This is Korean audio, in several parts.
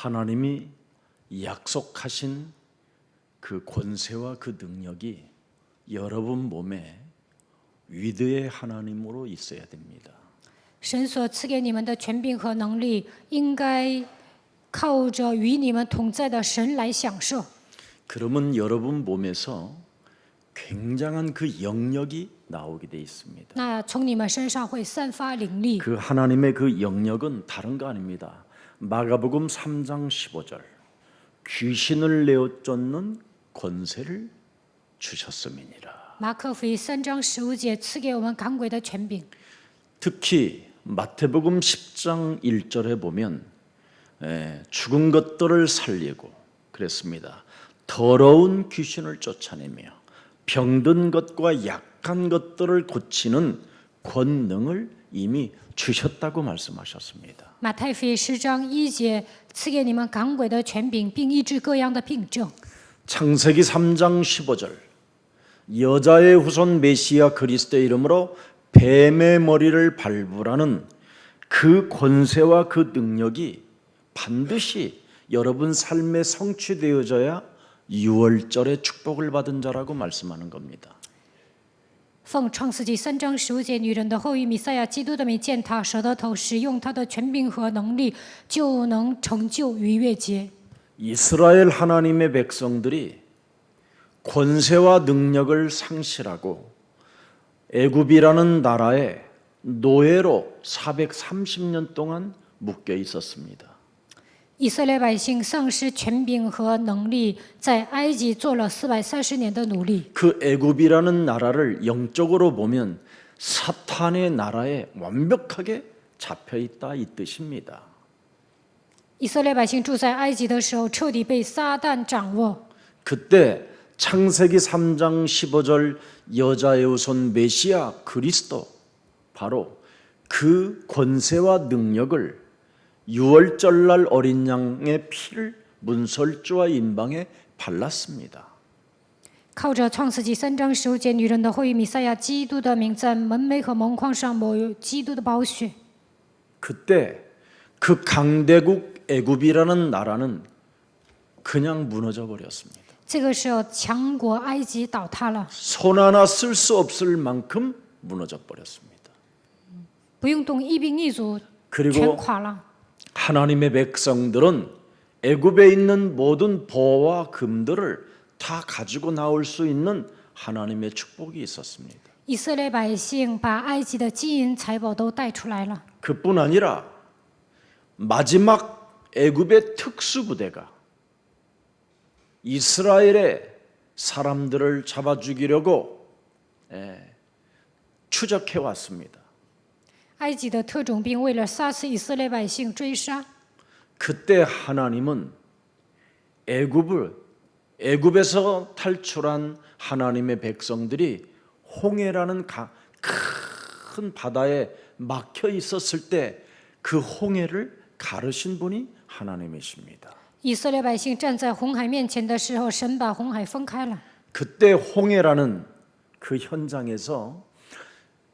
하나님이 약속하신 그 권세와 그 능력이 여러분 몸에 위대의 하나님으로 있어야 됩니다. 神所赐给你们的权柄和能力，应该靠着与你们同在的神来享受。 그러면 여러분 몸에서 굉장한 그 영역이 나오게 돼 있습니다. 那从你们身上会散发灵力。 그 하나님의 그 영역은 다른 거 아닙니다. 마가복음 3장 15절 귀신을 내어 쫓는 권세를 주셨음이니라. 马可福音3章15节赐给我们赶鬼的权柄。 특히 마태복음 10장 1절에 보면 죽은 것들을 살리고 그랬습니다. 더러운 귀신을 쫓아내며 병든 것과 약한 것들을 고치는 권능을 이미 주셨다고 말씀하셨습니다. 马太福音10章1节赐给你们赶鬼的权柄，并医治各样的病症。 창세기 3장 15절 여자의 후손 메시아 그리스도의 이름으로 뱀의 머리를 밟으라는 그 권세와 그 능력이 반드시 여러분 삶에 성취되어져야 유월절의 축복을 받은 자라고 말씀하는 겁니다. 奉创世纪3章15节，女人的后裔弥赛亚基督的名践踏蛇的头，使用他的权柄和能力，就能成就逾越节。 이스라엘 하나님의 백성들이 권세와 능력을 상실하고 애굽이라는 나라에 노예로 430년 동안 묶여 있었습니다. 以色列百姓丧失权柄和能力，在埃及做了430年的奴隶。 그 애굽이라는 나라를 영적으로 보면 사탄의 나라에 완벽하게 잡혀 있다 이 뜻입니다. 以色列百姓住在埃及的时候，彻底被撒旦掌握。 그때 창세기 3장 15절 여자의 후손 메시아 그리스도 바로 그 권세와 능력을 유월절날 어린 양의 피를 문설주와 인방에 발랐습니다. 靠着创世纪3章15节，女人的后裔弥赛亚基督的名，在门楣和门框上抹有基督的宝血。 그때 그 강대국 애굽이라는 나라는 그냥 무너져 버렸습니다. 这个时候，强国埃及倒塌了， 손 하나 쓸 수 없을 만큼 무너져 버렸습니다. 不用动一兵一卒， 그리고 全垮了。 하나님의 백성들은 애굽에 있는 모든 보화와 금들을 다 가지고 나올 수 있는 하나님의 축복이 있었습니다. 以色列百姓把埃及的金银财宝都带出来了。 그뿐 아니라 마지막 애굽의 특수부대가 이스라엘의 사람들을 잡아 죽이려고 추적해 왔습니다. 埃及的特种兵为了杀死以色列百姓追杀， 그때 하나님은 애굽에서 탈출한 하나님의 백성들이 홍해라는 큰 바다에 막혀 있었을 때 그 홍해를 가르신 분이 하나님이십니다. 以色列百姓站在红海面前的时候，神把红海分开了。 그때 홍해라는 그 현장에서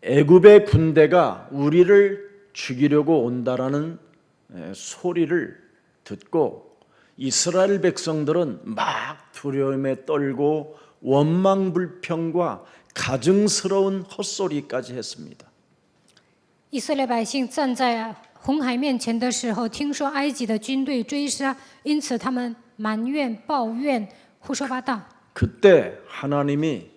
애굽의 군대가 우리를 죽이려고 온다라는 소리를 듣고 이스라엘 백성들은 막 두려움에 떨고 원망불평과 가증스러운 헛소리까지 했습니다. 以色列百姓站在红海面前的时候，听说埃及的军队追杀，因此他们埋怨、抱怨、胡说八道。 그때 하나님이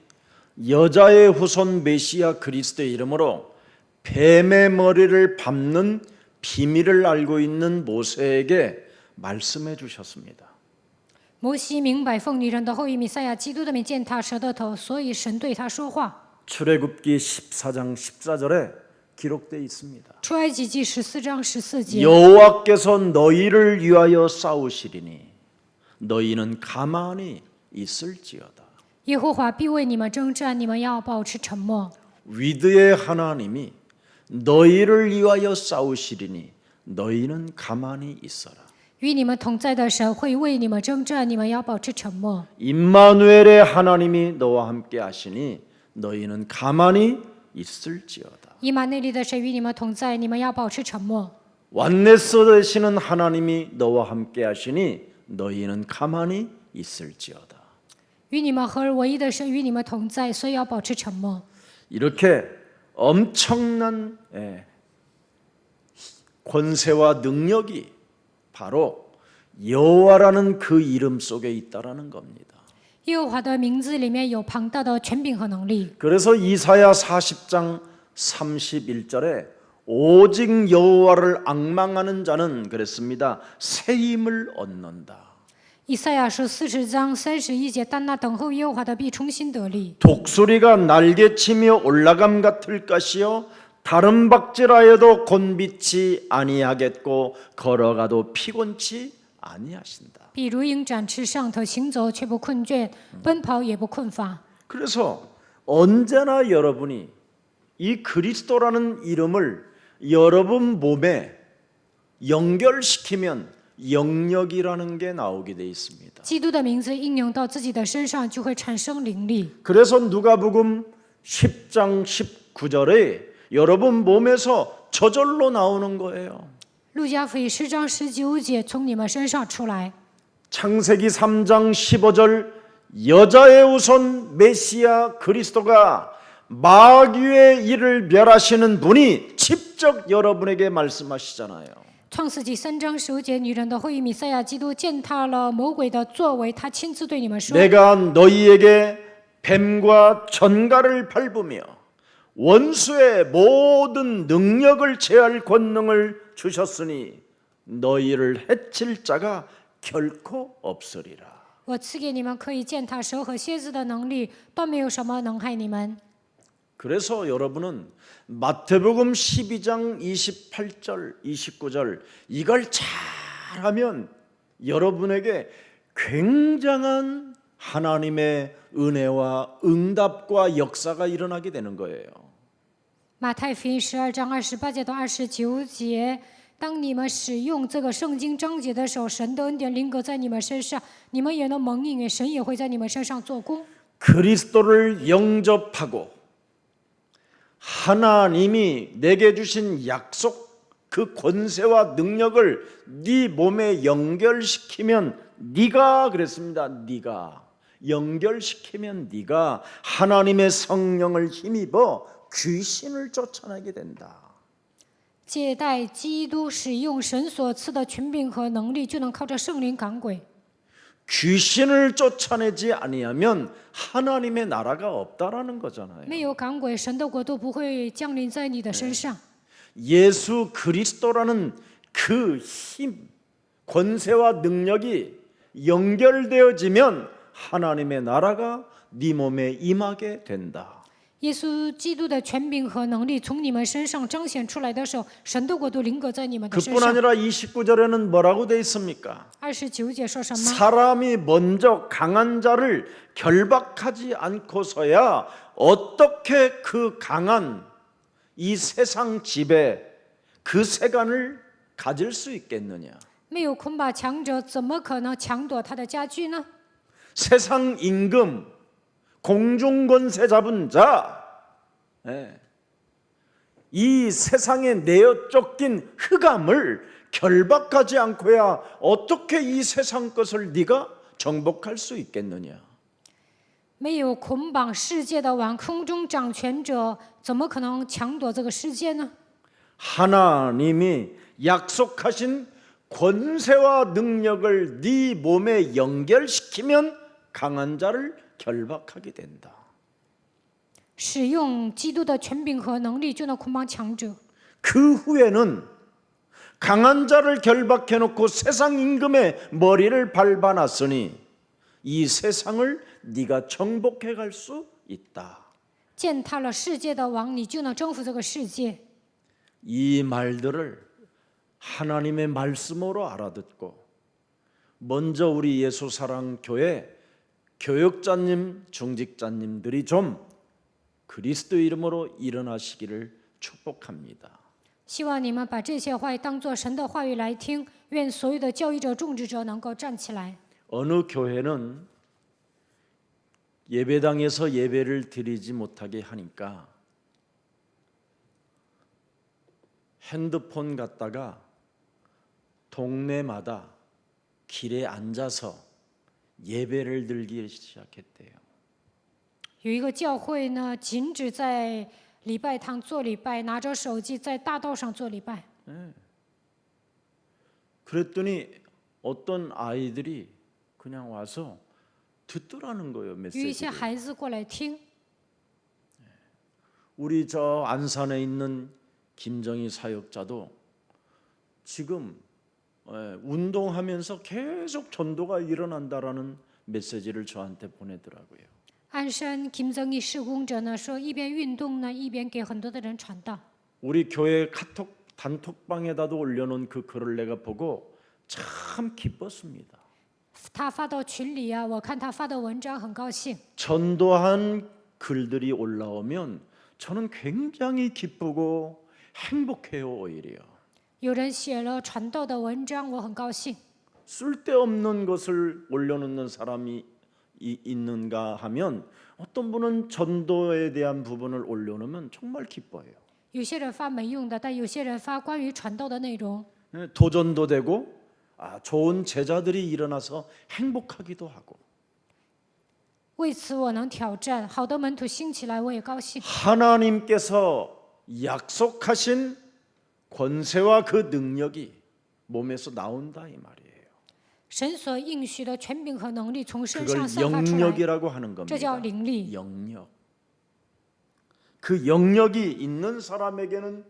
여자의 후손 메시아 그리스도의 이름으로 뱀의 머리를 밟는 비밀을 알고 있는 모세에게 말씀해 주셨습니다. 摩西明白奉女人的后裔弥赛亚基督的名践踏蛇的头，所以神对他说话。 출애굽기 14장 14절에 기록되어 있습니다. 出埃及记14章14节， 여호와께서 너희를 위하여 싸우시리니 너희는 가만히 있을지어다. 耶和华必为你们征战，你们要保持沉默。 위드의 하나님이 너희를 위하여 싸우시리니 너희는 가만히 있어라. 与你们同在的神会为你们征战，你们要保持沉默。 임마누엘의 하나님이 너와 함께 하시니 너희는 가만히 있을지어다. 以马内利的神与你们同在，你们要保持沉默。 완네스 되시는 하나님이 너와 함께 하시니 너희는 가만히 있을지어다. 与你们合而为一的神与你们同在，所以要保持沉默。 이렇게 엄청난 권세와 능력이 바로 여호와라는 그 이름 속에 있다라는 겁니다. 耶和华的名字里面有庞大的权柄和能力， 그래서 이사야 40장 31절에 오직 여호와를 앙망하는 자는 그랬습니다. 새 힘을 얻는다. 以赛亚书40章31节，但那等候耶和华的必重新得力。 독수리가 날개치며 올라감 같을 것이요 다른 박질하여도 곤비치 아니하겠고 걸어가도 피곤치 아니하신다. 比如鹰展翅上头行走，却不困倦；奔跑也不困乏。 그래서 언제나 여러분이 이 그리스도라는 이름을 여러분 몸에 연결시키면 영력이라는 게 나오게 돼 있습니다. 基督的名字应用到自己的身上，就会产生灵力。 그래서 누가복음 10장 19절에 여러분 몸에서 저절로 나오는 거예요. 路加福音10章19节从你们身上出来。 창세기 3장 15절 여자의 우선 메시아 그리스도가 마귀의 일을 멸하시는 분이 직접 여러분에게 말씀하시잖아요. 创世纪3章15节，女人的后裔弥赛亚基督践踏了魔鬼的作为，他亲自对你们说： 내가 너희에게 뱀과 전갈을 밟으며 원수의 모든 능력을 제할 권능을 주셨으니 너희를 해칠 자가 결코 없으리라. 我赐给你们可以践踏蛇和蝎子的能力，断没有什么能害你们。 그래서 여러분은 마태복음 12장 28절 29절 이걸 잘하면 여러분에게 굉장한 하나님의 은혜와 응답과 역사가 일어나게 되는 거예요. 马太福音12章28节到29节，当你们使用这个圣经章节的时候，神的恩典临格在你们身上，你们也能蒙应允，神也会在你们身上做工。 그리스도를 영접하고 하나님이 내게 주신 약속 그 권세와 능력을 네 몸에 연결시키면 네가 그랬습니다. 네가 연결시키면 네가 하나님의 성령을 힘입어 귀신을 쫓아내게 된다. 借待基督使用神所赐的权柄和能力，就能靠着圣灵赶鬼。 귀신을 쫓아내지 아니하면 하나님의 나라가 없다라는 거잖아요. 没有赶鬼，神的国度不会降临在你的身上。 예수 그리스도라는 그 힘, 권세와 능력이 연결되어지면 하나님의 나라가 네 몸에 임하게 된다. 耶稣基督的权柄和能力从你们身上彰显出来的时候，神的国度临格在你们的身 그뿐 上。 아니라 29절에는 뭐라고 돼 있습니까? 29节说什么？ 사람이 먼저 강한 자를 결박하지 않고서야 어떻게 그 강한 이 세상 지배 그 세간을 가질 수 있겠느냐? 没有捆绑强者，怎么可能抢夺他的家具呢？ 세상 임금, 공중 권세 잡은 자, 이 세상에 내어 쫓긴 흑암을 결박하지 않고야 어떻게 이 세상 것을 네가 정복할 수 있겠느냐? 没有捆绑世界的王，空中掌权者，怎么可能抢夺这个世界呢？ 하나님이 약속하신 권세와 능력을 네 몸에 연결시키면 강한 자를 결박하게 된다. 使用基督的权柄和能力，就能捆绑强者。 그 후에는 강한 자를 결박해 놓고 세상 임금의 머리를 밟아놨으니 이 세상을 네가 정복해 갈 수 있다. 践踏了世界的王，你就能征服这个世界。 이 말들을 하나님의 말씀으로 알아듣고 먼저 우리 예수사랑교회 교역자님, 중직자님들이 좀 그리스도 이름으로 일어나시기를 축복합니다. 希望你们把这些话当作神的话语来听。愿所有的教育者、种植者能够站起来。 어느 교회는 예배당에서 예배를 드리지 못하게 하니까 핸드폰 갖다가 동네마다 길에 앉아서 예배를 드리기 시작했대요. 有一个教会呢，禁止在礼拜堂做礼拜，拿着手机在大道上做礼拜。 그랬더니 어떤 아이들이 그냥 와서 듣더라는 거예요. 有一些 메시지를. 孩子过来听， 우리 저 안산에 있는 김정희 사역자도 지금 운동하면서 계속 전도가 일어난다라는 메시지를 저한테 보내더라고요. 鞍山金正义事工者呢说，一边运动呢，一边给很多的人传道。 우리 교회 카톡 단톡방에다도 올려놓은 그 글을 내가 보고 참 기뻤습니다. 他发到群里啊，我看他发的文章很高兴。 전도한 글들이 올라오면 저는 굉장히 기쁘고 행복해요. 오히려 有人写了传道的文章，我很高兴。 쓸데없는 것을 올려놓는 사람이 있는가 하면 어떤 분은 전도에 대한 부분을 올려놓으면 정말 기뻐해요. 有些人发没用的，但有些人发关于传道的内容， 도전도 되고 좋은 제자들이 일어나서 행복하기도 하고 为此我能挑战，好的门徒兴起来，我也高兴。 하나님께서 약속하신 권세와 그 능력이 몸에서 나온다 이 말이에요. 神所应许的权柄和能力从身 그걸 上散发出来， 영역이라고 하는 这叫 겁니다. 灵力。 영역. 그 영역이 있는 사람에게는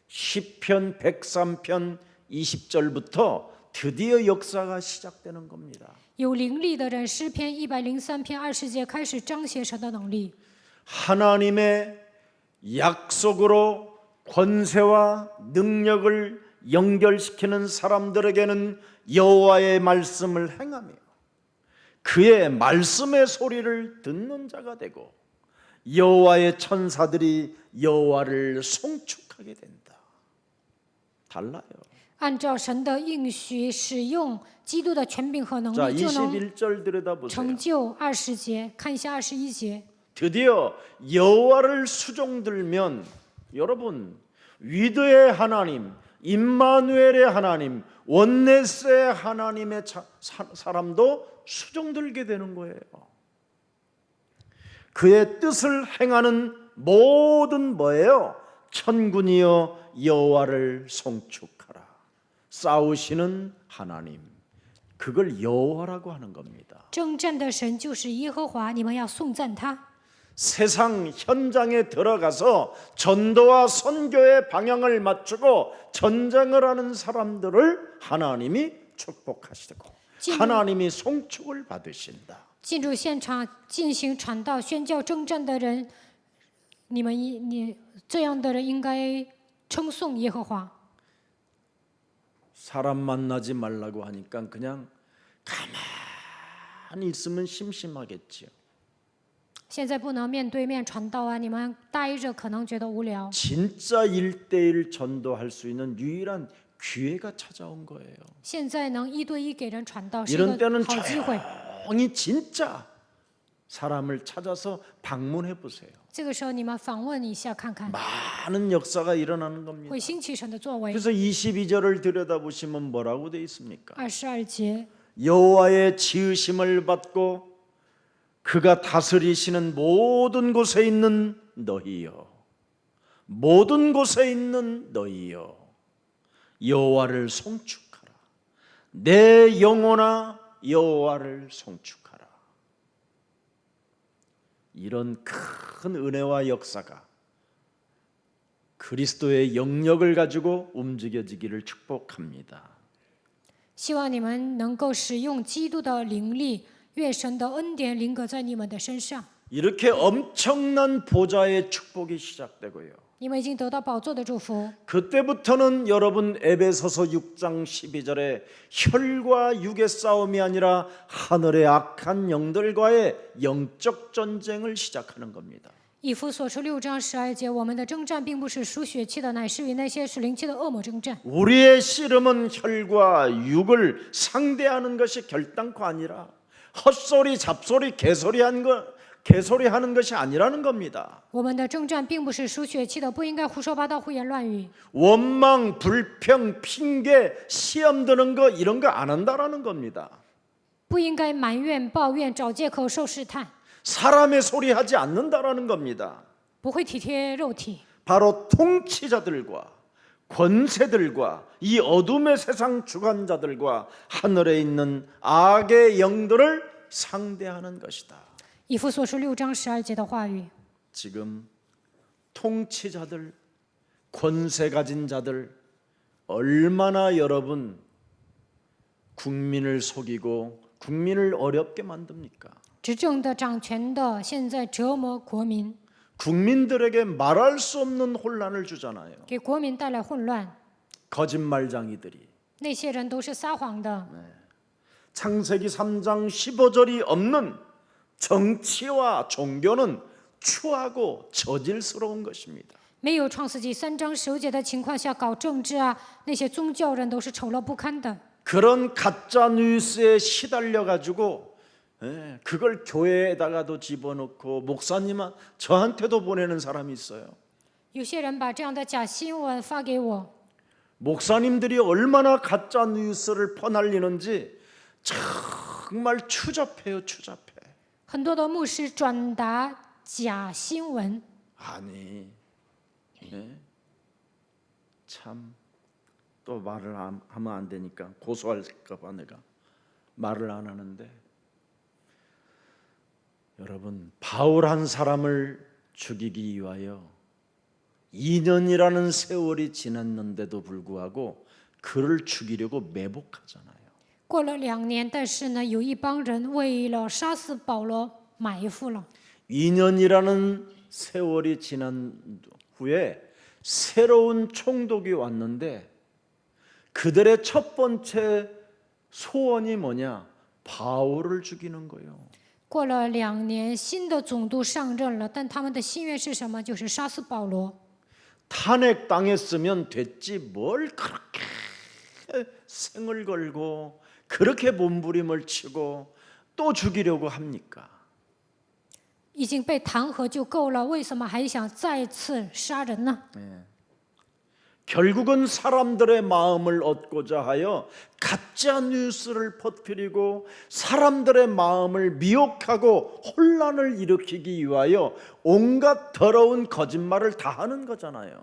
시편 103편 20절부터 드디어 역사가 시작되는 겁니다. 有灵力的人，诗篇103篇20节开始彰显神的能力。 하나님의 약속으로 권세와 능력을 연결시키는 사람들에게는 여호와의 말씀을 행하며 그의 말씀의 소리를 듣는 자가 되고 여호와의 천사들이 여호와를 송축하게 된다. 달라요. 按照神的应许，使用基督的权柄和能 자, 力，就能 21절 들여다보세요. 成就20节。看一下21节， 드디어 여호와를 수종들면 여러분 위드의 하나님, 임마누엘의 하나님, 원네스의 하나님의 사람도 수종들게 되는 거예요. 그의 뜻을 행하는 모든 뭐예요? 천군이여 여호와를 송축하라. 싸우시는 하나님. 그걸 여호와라고 하는 겁니다. 征战的神就是耶和华，你们要颂赞他。 세상 현장에 들어가서 전도와 선교의 방향을 맞추고 전쟁을 하는 사람들을 하나님이 축복하시고 하나님이 송축을 받으신다. 进入现场进行传道、宣教、征战的人，你这样的人应该称颂耶和华。 사람 만나지 말라고 하니까 그냥 가만히 있으면 심심하겠지요. 现在不能面对面传道啊，你们待着可能觉得无聊。 진짜 1대1 전도할 수 있는 유일한 기회가 찾아온 거예요. 现在能1对1给人传道是一 이런 个 때는 好机会。 조용히 진짜 사람을 찾아서 방문해 보세요. 这个时候你们访问一下看看， 많은 역사가 일어나는 겁니다. 会兴起神的作为。 그래서 22절을 들여다보시면 뭐라고 돼 있습니까? 22节， 여호와의 지으심을 받고 그가 다스리시는 모든 곳에 있는 너희여, 모든 곳에 있는 너희여, 여호와를 송축하라. 내 영혼아 여호와를 송축하라. 이런 큰 은혜와 역사가 그리스도의 영역을 가지고 움직여지기를 축복합니다. 希望你们能够使用基督的灵力，愿神的恩典临格在你们的身上。 이렇게 엄청난 보좌의 축복이 시작되고요. 你们已经得到宝座的祝福。 그때부터는 여러분 에베소서 6장 12절에 혈과 육의 싸움이 아니라 하늘의 악한 영들과의 영적 전쟁을 시작하는 겁니다. 以弗所书6章12节，我们的征战并不是属血气的，乃是与那些属灵气的恶魔征战。 우리의 씨름은 혈과 육을 상대하는 것이 결단코 아니라 헛소리 잡소리 개소리한 거 개소리 하는 것이 아니라는 겁니다. 我们的征战并不是属血气的，不应该胡说八道、胡言乱语。 원망, 불평, 핑계, 시험 드는 거 이런 거 안 한다라는 겁니다. 不应该埋怨、抱怨、找借口、受试探， 사람의 소리 하지 않는다라는 겁니다. 不会体贴肉体。 바로 통치자들과 권세들과 이 어둠의 세상 주관자들과 하늘에 있는 악의 영들을 상대하는 것이다. 以弗所书6章12节的话语， 지금 통치자들, 권세 가진 자들 얼마나 여러분 국민을 속이고 국민을 어렵게 만듭니까? 执政的、掌权的，现在折磨国民， 국민들에게 말할 수 없는 혼란을 주잖아요. 给国民带来混乱。 거짓말쟁이들이. 那些人都是撒谎的。 창세기 3장 15절이 없는 정치와 종교는 추하고 저질스러운 것입니다. 没有创世纪3章15节的情况下搞政治啊，那些宗教人都是丑陋不堪的。 그런 가짜 뉴스에 시달려 가지고 그걸 교회에다가도 집어넣고 목사님아 저한테도 보내는 사람이 있어요. 有些人把这样的假新闻发给我， 목사님들이 얼마나 가짜 뉴스를 퍼날리는지 정말 추잡해요, 추잡해. 很多的牧师转达假新闻。 아니, 참 또 말을 하면 안 되니까 고소할까봐 내가 말을 안 하는데 여러분 바울 한 사람을 죽이기 위하여 2년이라는 세월이 지났는데도 불구하고 그를 죽이려고 매복하잖아요. 过了2年，但是呢，有一帮人为了杀死保罗埋伏了。 2년이라는 세월이 지난 후에 새로운 총독이 왔는데 그들의 첫 번째 소원이 뭐냐? 바울을 죽이는 거예요. 过了2年，新的总督上任了，但他们的心愿是什么？就是杀死保罗。 탄핵 당했으면 됐지 뭘 그렇게 생을 걸고 그렇게 몸부림을 치고 또 죽이려고 합니까? 已经被弹劾就够了，为什么还想再次杀人呢？ 결국은 사람들의 마음을 얻고자 하여 가짜 뉴스를 퍼뜨리고 사람들의 마음을 미혹하고 혼란을 일으키기 위하여 온갖 더러운 거짓말을 다 하는 거잖아요.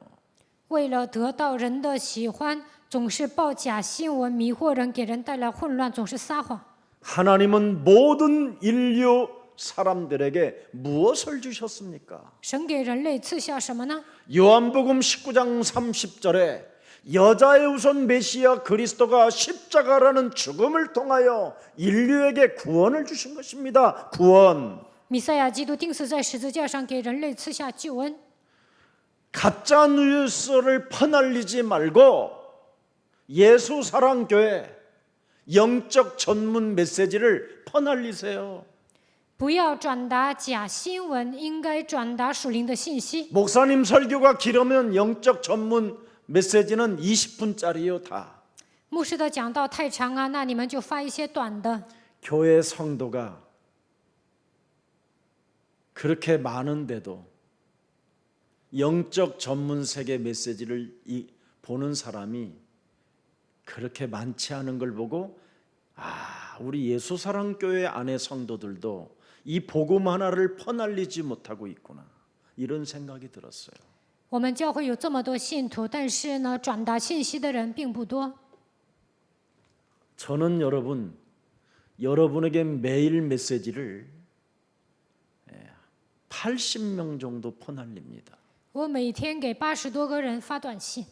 为了得到人的喜欢，总是报假新闻，迷惑人，给人带来混乱，总是撒谎。 하나님은 모든 인류 사람들에게 무엇을 주셨습니까? 神给人类赐下什么呢？ 요한복음 19장 30절에 여자의 우선 메시아 그리스도가 십자가라는 죽음을 통하여 인류에게 구원을 주신 것입니다. 구원. 弥赛亚基督钉死在十字架上，给人类赐下救恩。 가짜 뉴스를 퍼날리지 말고 예수 사랑 교회 영적 전문 메시지를 퍼날리세요. 不要转达假新闻，应该转达属灵的信息。 목사님 설교가 길으면 영적 전문 메시지는 20분짜리요 다. 牧师的讲道太长啊，那你们就发一些短的。 교회 성도가 그렇게 많은데도 영적 전문 세계 메시지를 보는 사람이 그렇게 많지 않은 걸 보고 우리 예수사랑교회 안의 성도들도 이 복음 하나를 퍼날리지 못하고 있구나 이런 생각이 들었어요. 我们教会有这么多信徒，但是呢，转达信息的人并不多。 저는 여러분에게 매일 메시지를 80명 정도 퍼날립니다. 我每天给80多个人发短信，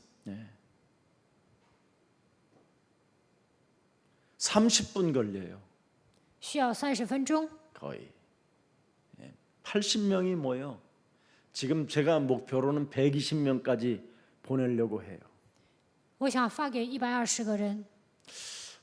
30분 걸려요. 需要30分钟。 거의 80명이 모여 지금 제가 목표로는 120명까지 보내려고 해요. 我想发给120个人。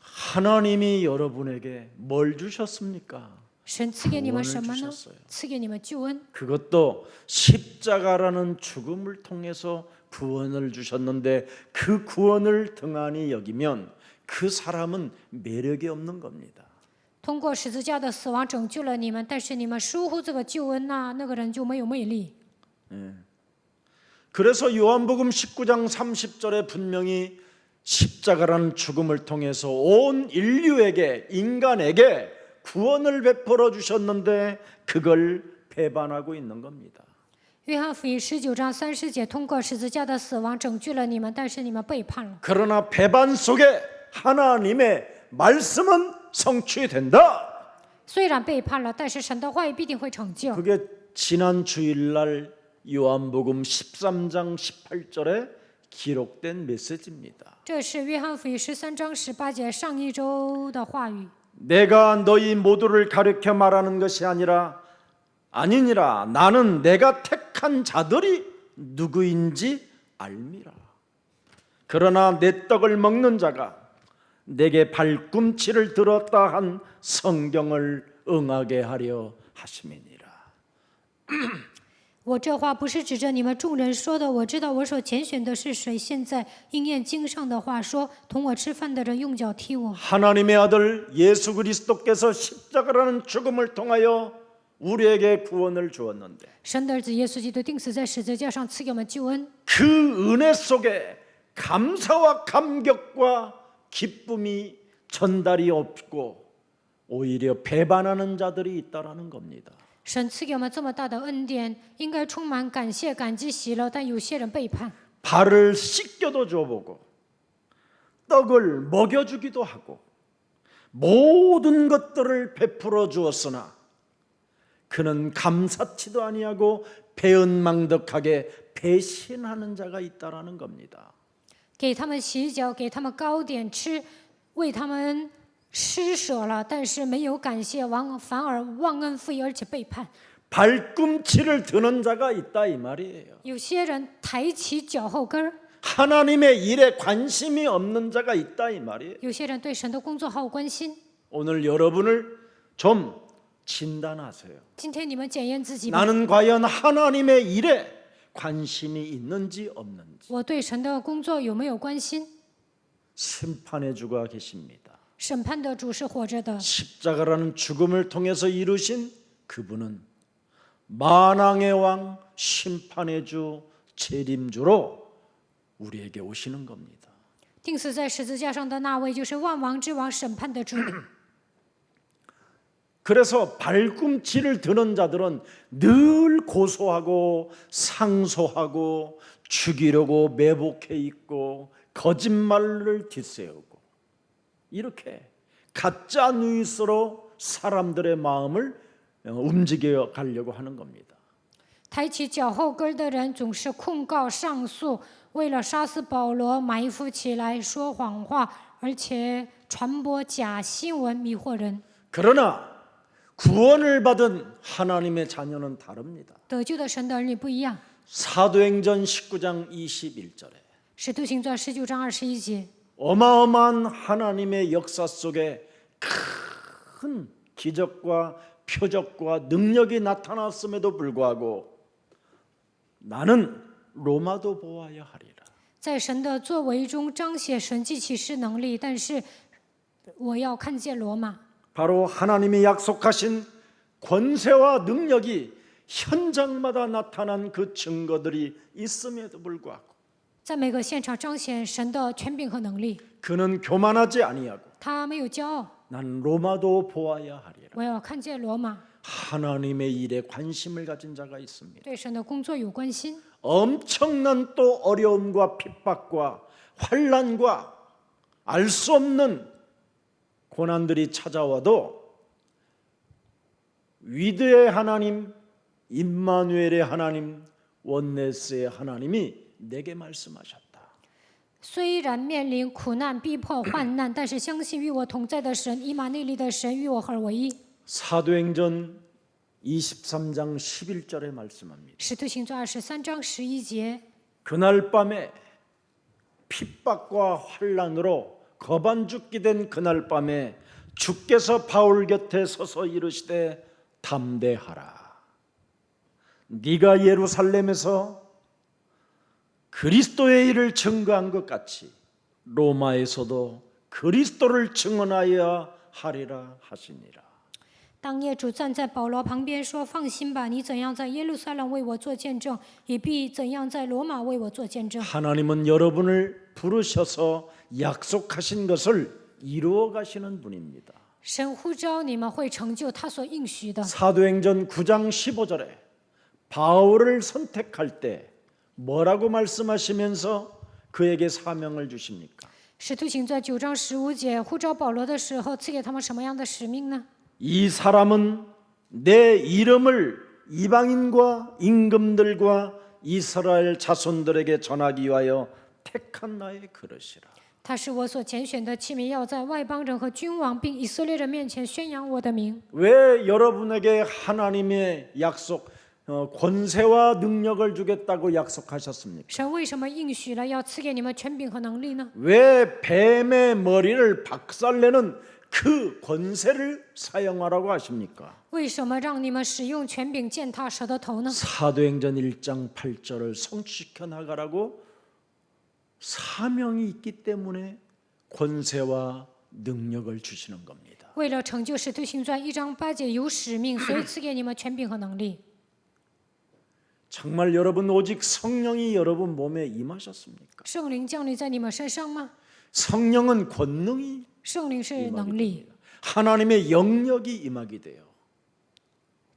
하나님이 여러분에게 뭘 주셨습니까? 神赐给你们什么呢 구원을 주셨어요 ？赐给你们救恩。 그것도 십자가라는 죽음을 통해서 구원을 주셨는데 그 구원을 등한히 여기면 그 사람은 매력이 없는 겁니다. 通过十字架的死亡拯救了你们，但是你们疏忽这个救恩那个人就没有魅力。 그래서 요한복음 19장 30절에 분명히 십자가라는 죽음을 통해서 온 인류에게 인간에게 구원을 베풀어 주셨는데 그걸 배반하고 있는 겁니다. 约翰福音19章30节，通过十字架的死亡拯救了你们，但是你们背叛了。 그러나 배반 속에 하나님의 말씀은 성취된다. 虽然背叛了，但是神的话语必定会成就。 그게 지난 주일날 요한복음 13장 18절에 기록된 메시지입니다. 这是约翰福音13章18节上一周的话语。 내가 너희 모두를 가르쳐 말하는 것이 아니니라. 나는 내가 택한 자들이 누구인지 알미라. 그러나 내 떡을 먹는 자가 내게 발꿈치를 들었다 한 성경을 응하게 하려 하심이니라. 我这话不是指着你们众人说的，我知道我所拣选的是谁。现在应验经上的话说，同我吃饭的人用脚踢我。 하나님의 아들 예수 그리스도께서 십자가라는 죽음을 통하여 우리에게 구원을 주었는데 神的儿子耶稣基督钉死在十字架上，赐给我们救恩。 그 은혜 속에 감사와 감격과 기쁨이 전달이 없고 오히려 배반하는 자들이 있다라는 겁니다. 神赐给我们这么大的恩典，应该充满感谢、感激、喜乐，但有些人背叛。 발을 씻겨도 줘보고 떡을 먹여주기도 하고 모든 것들을 베풀어 주었으나 그는 감사치도 아니하고 배은망덕하게 배신하는 자가 있다라는 겁니다. 给他们洗脚，给他们糕点吃，为他们施舍了，但是没有感谢，反而忘恩负义，而且背叛。 발꿈치를 드는 자가 있다 이 말이에요. 有些人抬起脚后跟儿， 하나님의 일에 관심이 없는 자가 있다 이 말이에요. 有些人对神的工作毫无关心。 오늘 여러분을 좀 진단하세요. 今天你们检验自己吧， 나는 과연 하나님의 일에 관심이 있는지 없는지. 我对神的工作有没有关心？ 심판의 주가 계십니다. 审判的主是活着的， 십자가라는 죽음을 통해서 이루신 그분은 만왕의 왕, 심판의 주, 재림주로 우리에게 오시는 겁니다. 钉死在十字架上的那位就是万王之王、审判的主。 그래서 발꿈치를 드는 자들은 늘 고소하고 상소하고 죽이려고 매복해 있고 거짓말을 뒷세우고 이렇게 가짜 뉴스로 사람들의 마음을 움직여 가려고 하는 겁니다. 抬起脚后跟的人总是控告上诉，为了杀死保罗埋伏起来说谎话，而且传播假新闻迷惑人。 그러나 구원을 받은 하나님의 자녀는 다릅니다. 得救的神的儿女不一样。 사도행전 19장 21절에 使徒行传19章21节， 어마어마한 하나님의 역사 속에 큰 기적과 표적과 능력이 나타났음에도 불구하고 나는 로마도 보아야 하리라. 在神的作为中彰显神迹启示能力，但是我要看见罗马。 바로 하나님이 약속하신 권세와 능력이 현장마다 나타난 그 증거들이 있음에도 불구하고 在每个现场彰显神的权柄和能力， 그는 교만하지 아니하고 他没有骄傲。 난 로마도 보아야 하리라. 我要看见罗马， 하나님의 일에 관심을 가진 자가 있습니다. 对神的工作有关心。 엄청난 또 어려움과 핍박과 환난과 알 수 없는 고난들이 찾아와도 위드의 하나님, 임마누엘의 하나님, 원네스의 하나님이 내게 말씀하셨다. 虽然面临苦难、逼迫、患难，但是相信与我同在的神，以马内利的神与我合而为一。 사도행전 23장 11절에 말씀합니다. 使徒行传23章11节， 그날 밤에 핍박과 환난으로 거반죽기 된 그날 밤에 주께서 바울 곁에 서서 이르시되 담대하라. 네가 예루살렘에서 그리스도의 일을 증거한 것 같이 로마에서도 그리스도를 증언하여야 하리라 하시니라. 当业主站在保罗旁边说：“放心吧，你怎样在耶路撒冷为我做见证，也必怎样在罗马为我做见证。” 하나님은 여러분을 부르셔서 약속하신 것을 이루어 가시는 분입니다. 神呼召你们会成就他所应许的。 사도행전 9장 15절에 바울을 선택할 때 뭐라고 말씀하시면서 그에게 사명을 주십니까? 使徒行传9章15节呼召保罗的时候，赐给他们什么样的使命呢？ 이 사람은 내 이름을 이방인과 임금들과 이스라엘 자손들에게 전하기 위하여 택한 나의 그릇이라. 他是我所拣选的器皿，要在外邦人和君王并以色列人面前宣扬我的名。 왜 여러분에게 하나님의 약속, 권세와 능력을 주겠다고 약속하셨습니까? 神为什么应许了要赐给你们权柄和能力呢？ 왜 뱀의 머리를 박살내는 그 권세를 사용하라고 하십니까? 为什么让你们使用权柄践踏蛇的头呢？ 사도행전 1장 8절을 성취시켜 나가라고 사명이 있기 때문에 권세와 능력을 주시는 겁니다. 为了成就使徒行传1章8节有使命，所以赐给你们权柄和能力。 정말 여러분 오직 성령이 여러분 몸에 임하셨습니까? 圣灵降临在你们身上吗？ 성령은 권능이 圣灵是能力， 하나님의 영역이 임하게 돼요.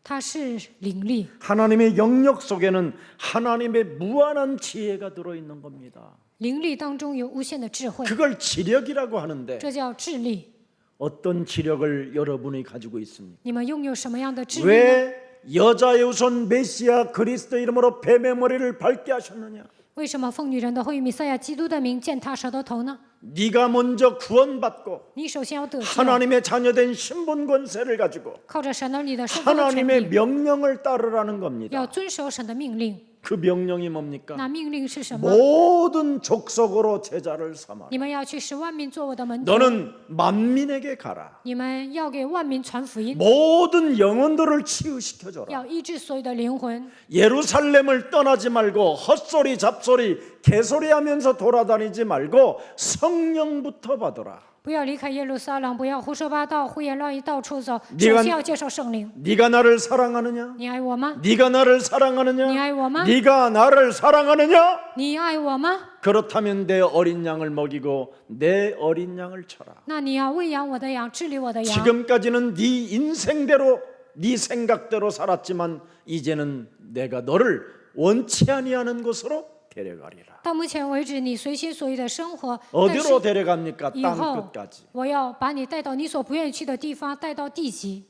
它是灵力。 하나님의 영역 속에는 하나님의 무한한 지혜가 들어있는 겁니다. 灵力当中有无限的智慧， 그걸 지력이라고 하는데 这叫智力。 어떤 지력을 여러분이 가지고 있습니까? 你们拥有什么样的智力呢？ 왜 여자의 우선 메시아 그리스도 이름으로 뱀의 머리를 밟게 하셨느냐? 为什么奉女人的后裔弥赛亚基督的名践踏蛇的头呢？ 네가 먼저 구원받고 你首先要得救， 하나님의 자녀된 신분 권세를 가지고 靠着神儿你的身份的权 하나님의 柄， 명령을 따르라는 要 겁니다. 遵守神的命令。 그 명령이 뭡니까? 那命令是什么？ 모든 족속으로 제자를 삼아라. 你们要去使万民做我的门徒， 너는 만민에게 가라. 你们要给万民传福音， 모든 영혼들을 치유시켜줘라. 要医治所有的灵魂。 예루살렘을 떠나지 말고 헛소리 잡소리 개소리하면서 돌아다니지 말고 성령부터 받아라. 不要离开耶路撒冷，不要胡说八道、胡言乱语到处走。 네가 首先要接受圣灵。 네가 나를 사랑하느냐? 你爱我吗？ 네가 나를 사랑하느냐? 你爱我吗？ 네가 나를 사랑하느냐? 你爱我吗？ 그렇다면 내 어린 양을 먹이고 내 어린 양을 쳐라. 那你要喂养我的羊，治理我的羊。 지금까지는 네 인생대로 네 생각대로 살았지만 이제는 내가 너를 원치 아니하는 곳으로 데려가리라. 到目前为止，你随心所欲的生活，但是 어디로 데려갑니까? 以 땅 后 끝까지. 我要把你带到你所不愿意去的地方，带到地极。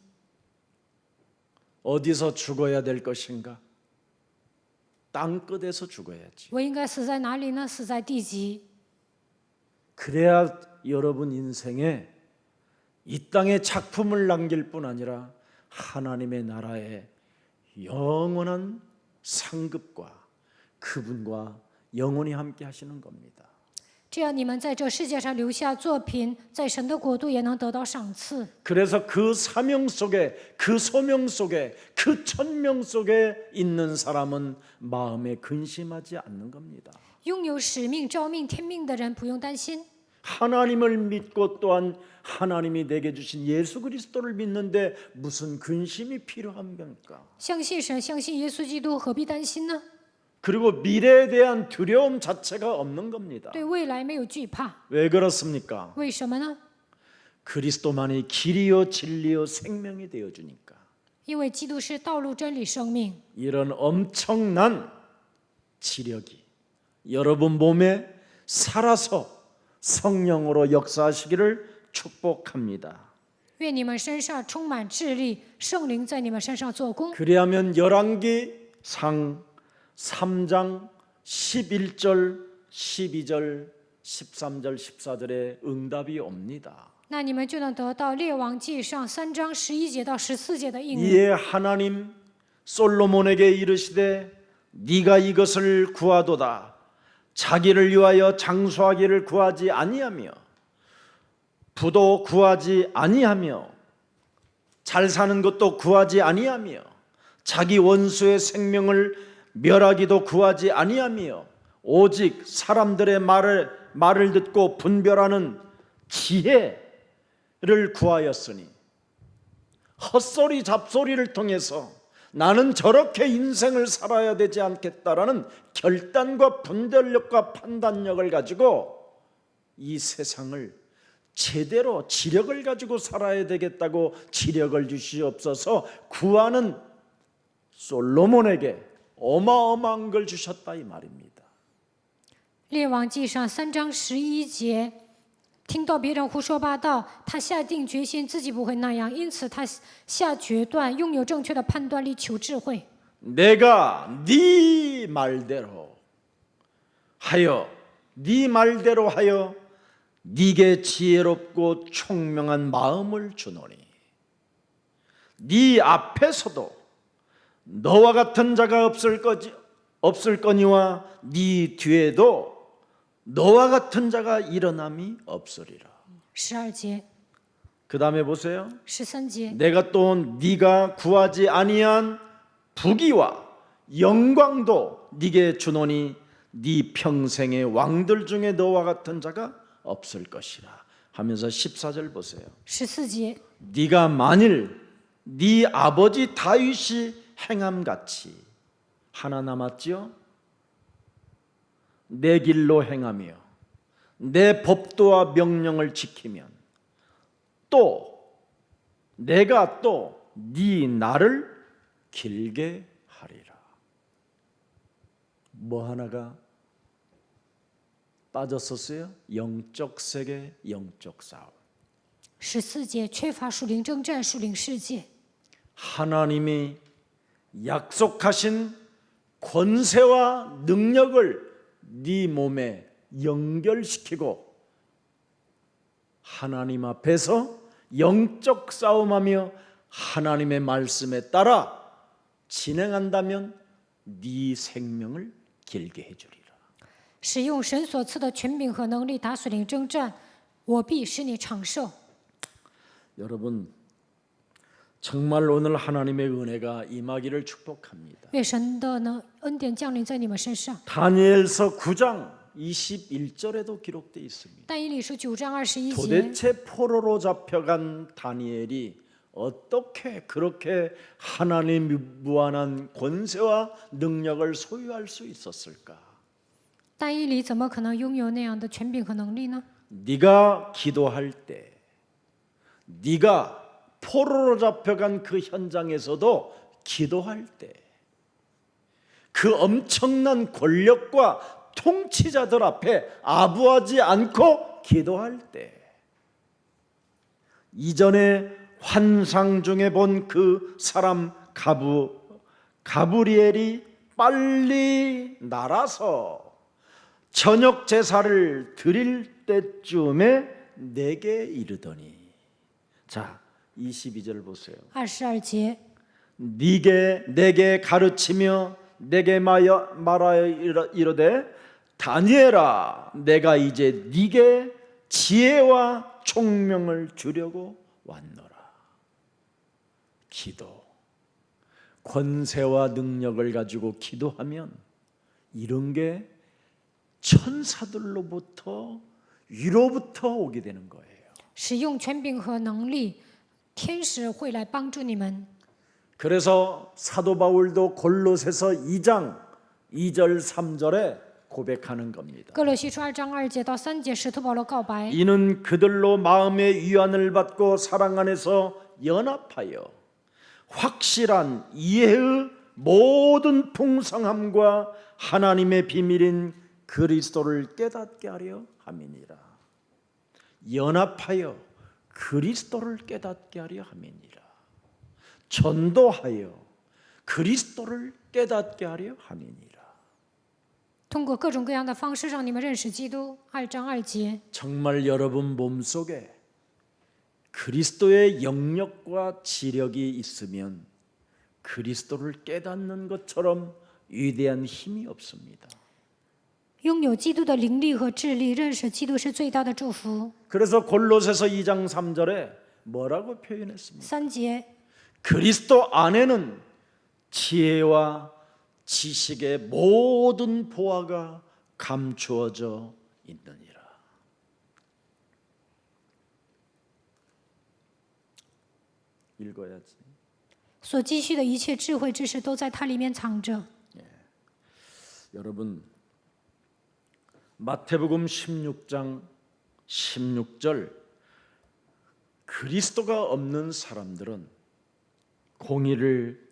어디서 죽어야 될 것인가? 땅 끝에서 죽어야지. 我应该死在哪里呢？死在地极。 그래야 여러분 인생에 이 땅에 작품을 남길 뿐 아니라 하나님의 나라의 영원한 상급과 그분과 영원히 함께 하시는 겁니다. 这样你们在这世界上留下作品，在神的国度也能得到赏赐。 그래서 그 사명 속에 그 소명 속에 그 천명 속에 있는 사람은 마음에 근심하지 않는 겁니다. 拥有使命、召命、天命的人不用担心。 하나님을 믿고 또한 하나님이 내게 주신 예수 그리스도를 믿는데 무슨 근심이 필요합니까? 相信神，相信耶稣基督，何必担心呢？ 그리고 미래에 대한 두려움 자체가 없는 겁니다. 对未来没有惧怕， 왜 그렇습니까? 为什么呢？ 그리스도만이 길이요 진리요 생명이 되어 주니까. 因为基督是道路、真理、生命。 이런 엄청난 지력이 여러분 몸에 살아서 성령으로 역사하시기를 축복합니다. 愿你们身上充满智力，圣灵在你们身上做工。 그리하면 열왕기상 3장 11절, 12절, 13절, 14절에 응답이 옵니다. 那你们就能得到列王记上3章11节到14节的应允。 이에 하나님 솔로몬에게 이르시되 네가 이것을 구하도다. 자기를 위하여 장수하기를 구하지 아니하며 부도 구하지 아니하며 잘 사는 것도 구하지 아니하며 자기 원수의 생명을 멸하기도 구하지 아니하며 오직 사람들의 말을 듣고 분별하는 지혜, 구하였으니 헛소리 잡소리를 통해서 나는 저렇게 인생을 살아야 되지 않겠다라는 결단과 분별력과 판단력을 가지고 이 세상을 제대로 지력을 가지고 살아야 되겠다고 지력을 주시옵소서 구하는 솔로몬에게 어마어마한 걸 주셨다 이 말입니다. 列王记上3章11节，听到别人胡说八道，他下定决心自己不会那样，因此他下决断，拥有正确的判断力，求智慧。 내가 네 말대로 하여 네게 지혜롭고 총명한 마음을 주노니 네 앞에서도 너와 같은 자가 없을 거니와 네 뒤에도 너와 같은 자가 일어남이 없으리라. 12节、 그 다음에 보세요. 13节， 내가 또 네가 구하지 아니한 부귀와 영광도 네게 주노니 네 평생의 왕들 중에 너와 같은 자가 없을 것이라 하면서 14절 보세요. 14节， 네가 만일 네 아버지 다윗이 행함같이 하나 남았지요? 내 길로 행하며 내 법도와 명령을 지키면 또 내가 또 네 날을 길게 하리라. 뭐 하나가 빠졌었어요? 영적 세계, 영적 싸움. 14节，缺乏属灵征战、属灵世界。 하나님이 약속하신 권세와 능력을 네 몸에 연결시키고 하나님 앞에서 영적 싸움하며 하나님의 말씀에 따라 진행한다면 네 생명을 길게 해주리라. 使用神所赐的权柄和能力打属灵征战，我必使你长寿。 여러분 정말 오늘 하나님의 은혜가 임하기를 축복합니다. 愿神的恩典降临在你们身上。 다니엘서 9장 21절에도 기록되어 있습니다. 但以理书9章21节， 도대체 포로로 잡혀간 다니엘이 어떻게 그렇게 하나님의 무한한 권세와 능력을 소유할 수 있었을까? 但以理怎么可能拥有那样的权柄和能力呢？ 네가 기도할 때, 네가 포로로 잡혀간 그 현장에서도 기도할 때, 그 엄청난 권력과 통치자들 앞에 아부하지 않고 기도할 때, 이전에 환상 중에 본 그 사람 가브리엘이 빨리 날아서 저녁 제사를 드릴 때쯤에 내게 이르더니, 자 22절 보세요. 22节， 내게 가르치며 내게 말하여 이르되 다니엘아 내가 이제 네게 지혜와 총명을 주려고 왔노라. 기도, 권세와 능력을 가지고 기도하면 이런 게 천사들로부터 위로부터 오게 되는 거예요. 使用权柄和能力，天使会来帮助你们。 그래서 사도 바울도 골로새서 2장 2절 3절에 고백하는 겁니다. 哥罗西书2章2节到3节，使徒保罗告白： 이는 그들로 마음의 위안을 받고 사랑 안에서 연합하여 확실한 이해의 모든 풍성함과 하나님의 비밀인 그리스도를 깨닫게 하려 함이니라. 연합하여 그리스도를 깨닫게 하려 함이니라. 전도하여 그리스도를 깨닫게 하려 함이니라. 通过各种各样的方式让你们认识基督。2章2节， 정말 여러분 몸속에 그리스도의 영역과 지력이 있으면 그리스도를 깨닫는 것처럼 위대한 힘이 없습니다. 拥有基督的灵力和智力，认识基督是最大的祝福。 그래서 골로새서 2장 3절에 뭐라고 표현했습니까? 3节， 그리스도 안에는 지혜와 지식의 모든 보화가 감추어져 있느니라. 읽어야지. 所积蓄的一切智慧知识都在它里面藏着。 여러분, 마태복음 16장 16절, 그리스도가 없는 사람들은 공의를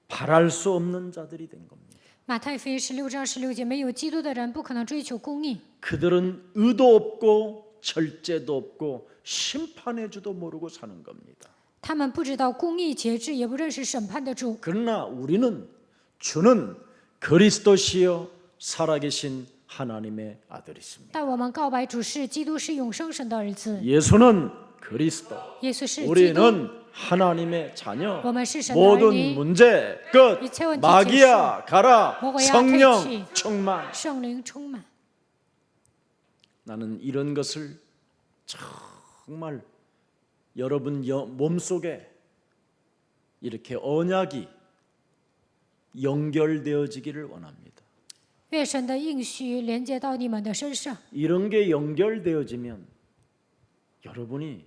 바랄 수 없는 자들이 된 겁니다. 马太福音16章16节，没有基督的人不可能追求公义， 그들은 의도 없고 절제도 없고 심판의 주도 모르고 사는 겁니다. 他们不知道公义节制，也不认识审判的主。 그러나 우리는 주는 그리스도시요 살아계신 하나님의 아들이십니다. 但我们告白主是基督，是永生神的儿子， 예수는 그리스도, 耶稣是基督， 우리는 하나님의 자녀. 我们是神的儿 모든 女。 문제 끝. 이체 원칙 마귀야 가라. 먹어야 성령 퇴치. 충만. 圣灵充满。 나는 이런 것을 정말 여러분 몸속에 이렇게 언약이 연결되어지기를 원합니다. 愿神的应许连接到你们的身上。 이런 게 연결되어지면 여러분이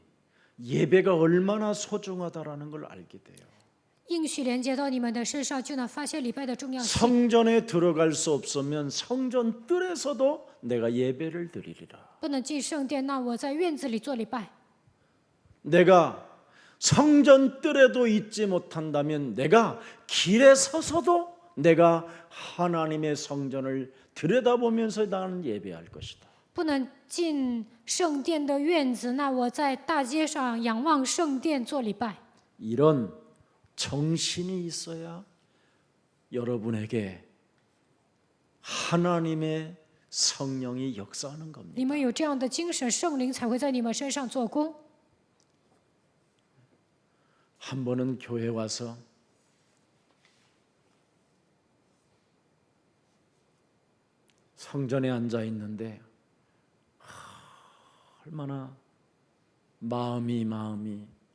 예배가 얼마나 소중하다라는 걸 알게 돼요. 应许连接到你们的身上，就能发现礼拜的重要性。 성전에 들어갈 수 없으면 성전 뜰에서도 내가 예배를 드리리라. 不能进圣殿，那我在院子里做礼拜。 내가 성전 뜰에도 있지 못한다면 내가 길에 서서도 내가 하나님의 성전을 들여다보면서 나는 예배할 것이다. 不能进圣殿的院子，那我在大街上仰望圣殿做礼拜。 이런 정신이 있어야 여러분에게 하나님의 성령이 역사하는 겁니다. 你们有这样的精神，圣灵才会在你们身上做工。 한 번은 교회 와서 성전에 앉아 있는데 얼마나 마음이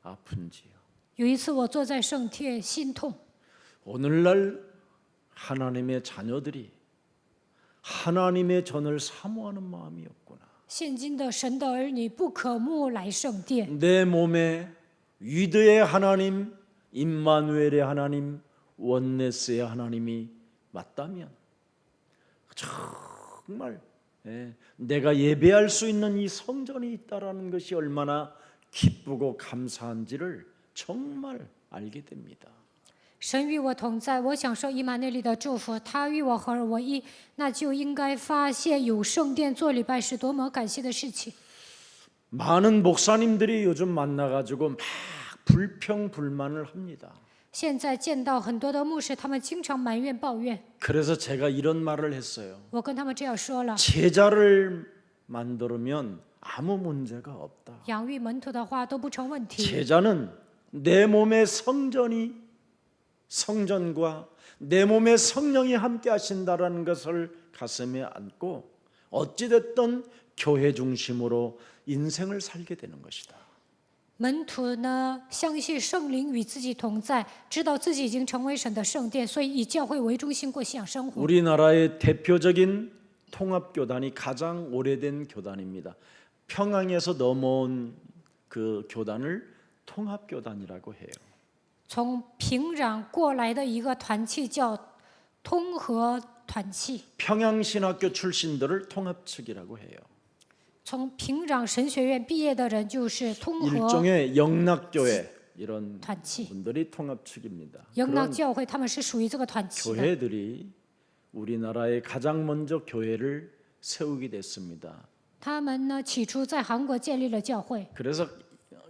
아픈지요. 有一次我坐在圣殿，心痛。 오늘날 하나님의 자녀들이 하나님의 전을 사모하는 마음이 없구나. 现今的神的儿女不可慕来圣殿， 내 몸에 위드의 하나님, 임마누엘의 하나님, 원네스의 하나님이 맞다면 정말 내가 예배할 수 있는 이 성전이 있다라는 것이 얼마나 기쁘고 감사한지를 정말 알게 됩니다. 神与我同在，我享受以马内利的祝福，他与我合而为一，那就应该发现有圣殿做礼拜是多么感谢的事情。 많은 목사님들이 요즘 만나가지고 막 불평불만을 합니다. 现在见到很多的牧师，他们经常埋怨抱怨。 그래서 제가 이런 말을 했어요. 我跟他们这样说了： 제자를 만들면 아무 문제가 없다. 养育门徒的话都不成问题。 제자는 내 몸의 성전과 내 몸의 성령이 함께 하신다라는 것을 가슴에 안고 어찌됐든 교회 중심으로 인생을 살게 되는 것이다. 门徒呢，相信圣灵与自己同在，知道自己已经成为神的圣殿，所以以教会为中心过信仰生活。 우리나라의 대표적인 통합교단이 가장 오래된 교단입니다. 평양에서 넘어온 그 교단을 통합교단이라고 해요. 从平壤过来的一个团契叫通和团契， 평양신학교 출신들을 통합측이라고 해요. 从平壤神学院毕业的人就是通和 일종의 영락교회 이런 团契。 분들이 통합측입니다. 영락 그런 教会他们是属于这个团契的。 교회들이 우리나라에 가장 먼저 교회를 세우게 됐습니다. 他们呢，起初在韩国建立了教会， 그래서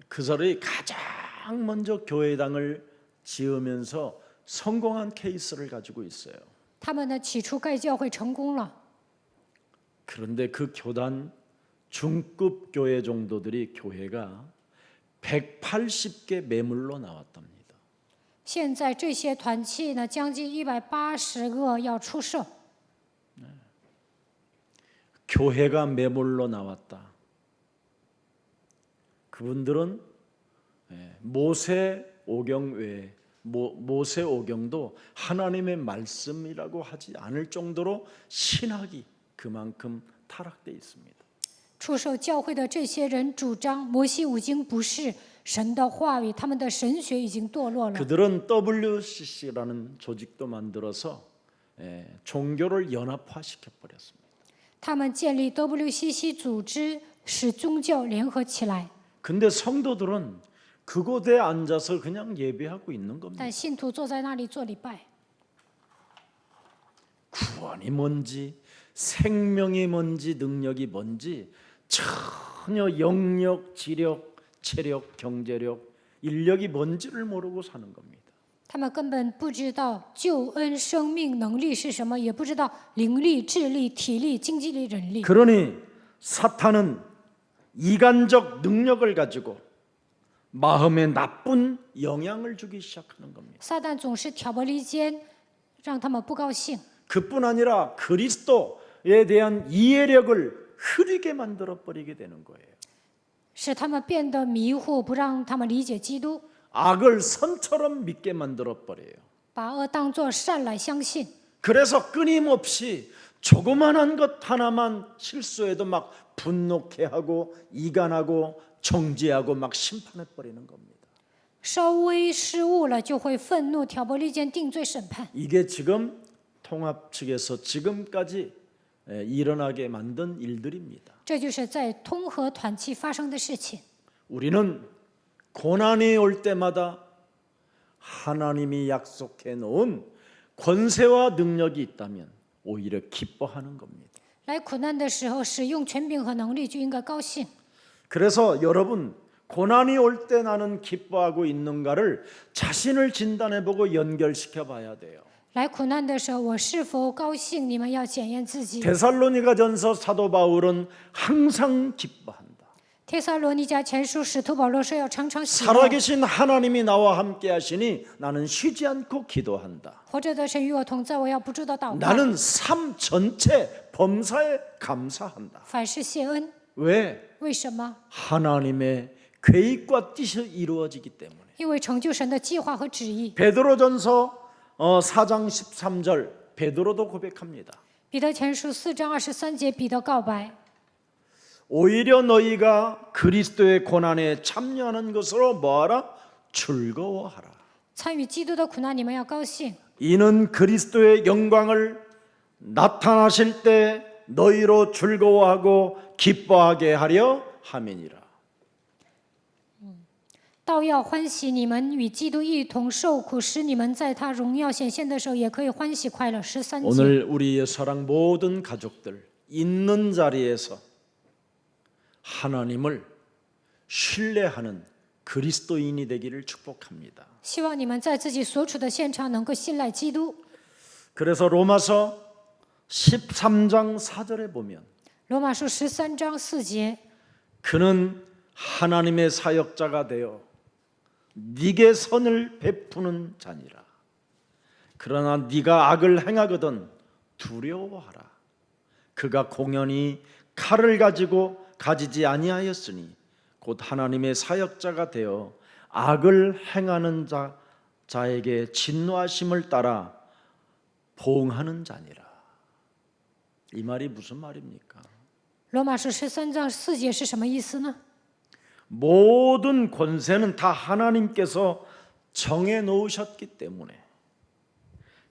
그 사람이 가장 먼저 교회당을 지으면서 성공한 케이스를 가지고 있어요. 他们呢起初盖教会成功了， 그런데 그 교단 중급 교회 정도들이 교회가 180개 매물로 나왔답니다. 现在这些团契呢，将近180个要出售。 교회가 매물로 나왔다. 그분들은 모세 오경 외에 모세 오경도 하나님의 말씀이라고 하지 않을 정도로 신학이 그만큼 타락돼 있습니다. 出售教会的这些人主张摩西五经不是神的话语，他们的神学已经堕落了。 그들은 WCC라는 조직도 만들어서 종교를 연합화시켜 버렸습니다. 他们建立 WCC 组织，使宗教联合起来。 근데 성도들은 그곳에 앉아서 그냥 예배하고 있는 겁니다. 但信徒坐在那里做礼拜， 구원이 뭔지, 생명이 뭔지, 능력이 뭔지 전혀 영역, 지력, 체력, 경제력, 인력이 뭔지를 모르고 사는 겁니다. 他们根本不知道救恩、生命、能力是什么，也不知道灵力、智力、体力、经济力、人力。 그러니 사탄은 이간적 능력을 가지고 마음에 나쁜 영향을 주기 시작하는 겁니다. 撒旦总是挑拨离间，让他们不高兴。 그뿐 아니라 그리스도에 대한 이해력을 흐리게 만들어 버리게 되는 거예요. 使他们变得迷糊，不让他们理解基督， 악을 선처럼 믿게 만들어 버려요. 把恶当作善来相信。 그래서 끊임없이 조그만한 것 하나만 실수해도 막 분노케 하고 이간하고 정죄하고 막 심판해 버리는 겁니다. 稍微失误了，就会愤怒、挑拨离间、定罪、审判。 이게 지금 통합 측에서 지금까지 일어나게 만든 일들입니다. 这就是在通和团契发生的事情。 우리는 고난이 올 때마다 하나님이 약속해 놓은 권세와 능력이 있다면 오히려 기뻐하는 겁니다. 来苦难的时候，使用权柄和能力就应该高兴。 그래서 여러분 고난이 올 때 나는 기뻐하고 있는가를 자신을 진단해보고 연결시켜 봐야 돼요. 来苦难的时候，我是否高兴？你们要检验自己。 데살로니가전서 사도 바울은 항상 기뻐한다. 帖撒罗尼迦前书使徒保罗说要常常喜乐， 살아계신 하나님이 나와 함께 하시니 나는 쉬지 않고 기도한다. 活着的神与我同在，我要不住的祷告， 나는 삶 전체 범사에 감사한다. 凡事谢恩。 왜? 为什么？ 하나님의 계획과 뜻이 이루어지기 때문에. 因为成就神的计划和旨意。 베드로전서 4장 13절 베드로도 고백합니다. 彼得前书4章23节，彼得告白： 오히려 너희가 그리스도의 고난에 참여하는 것으로 뭐하라? 즐거워하라. 参与基督的苦难，你们要高兴， 이는 그리스도의 영광을 나타나실 때 너희로 즐거워하고 기뻐하게 하려 함이니라. 倒要欢喜你们与基督一同受苦，使你们在他荣耀显现的时候也可以欢喜快乐。13节。 오늘 우리의 사랑 모든 가족들 있는 자리에서 하나님을 신뢰하는 그리스도인이 되기를 축복합니다. 希望你们在自己所处的现场能够信赖基督。 그래서 로마서 13장 4절에 보면 罗马书13章4节， 그는 하나님의 사역자가 되어 네게 선을 베푸는 자니라. 그러나 네가 악을 행하거든 두려워하라. 그가 공연히 칼을 가지지 아니하였으니 곧 하나님의 사역자가 되어 악을 행하는 자에게 진노하심을 따라 보응하는 자니라. 이 말이 무슨 말입니까? 罗马书13章4节是什么意思呢？ 모든 권세는 다 하나님께서 정해 놓으셨기 때문에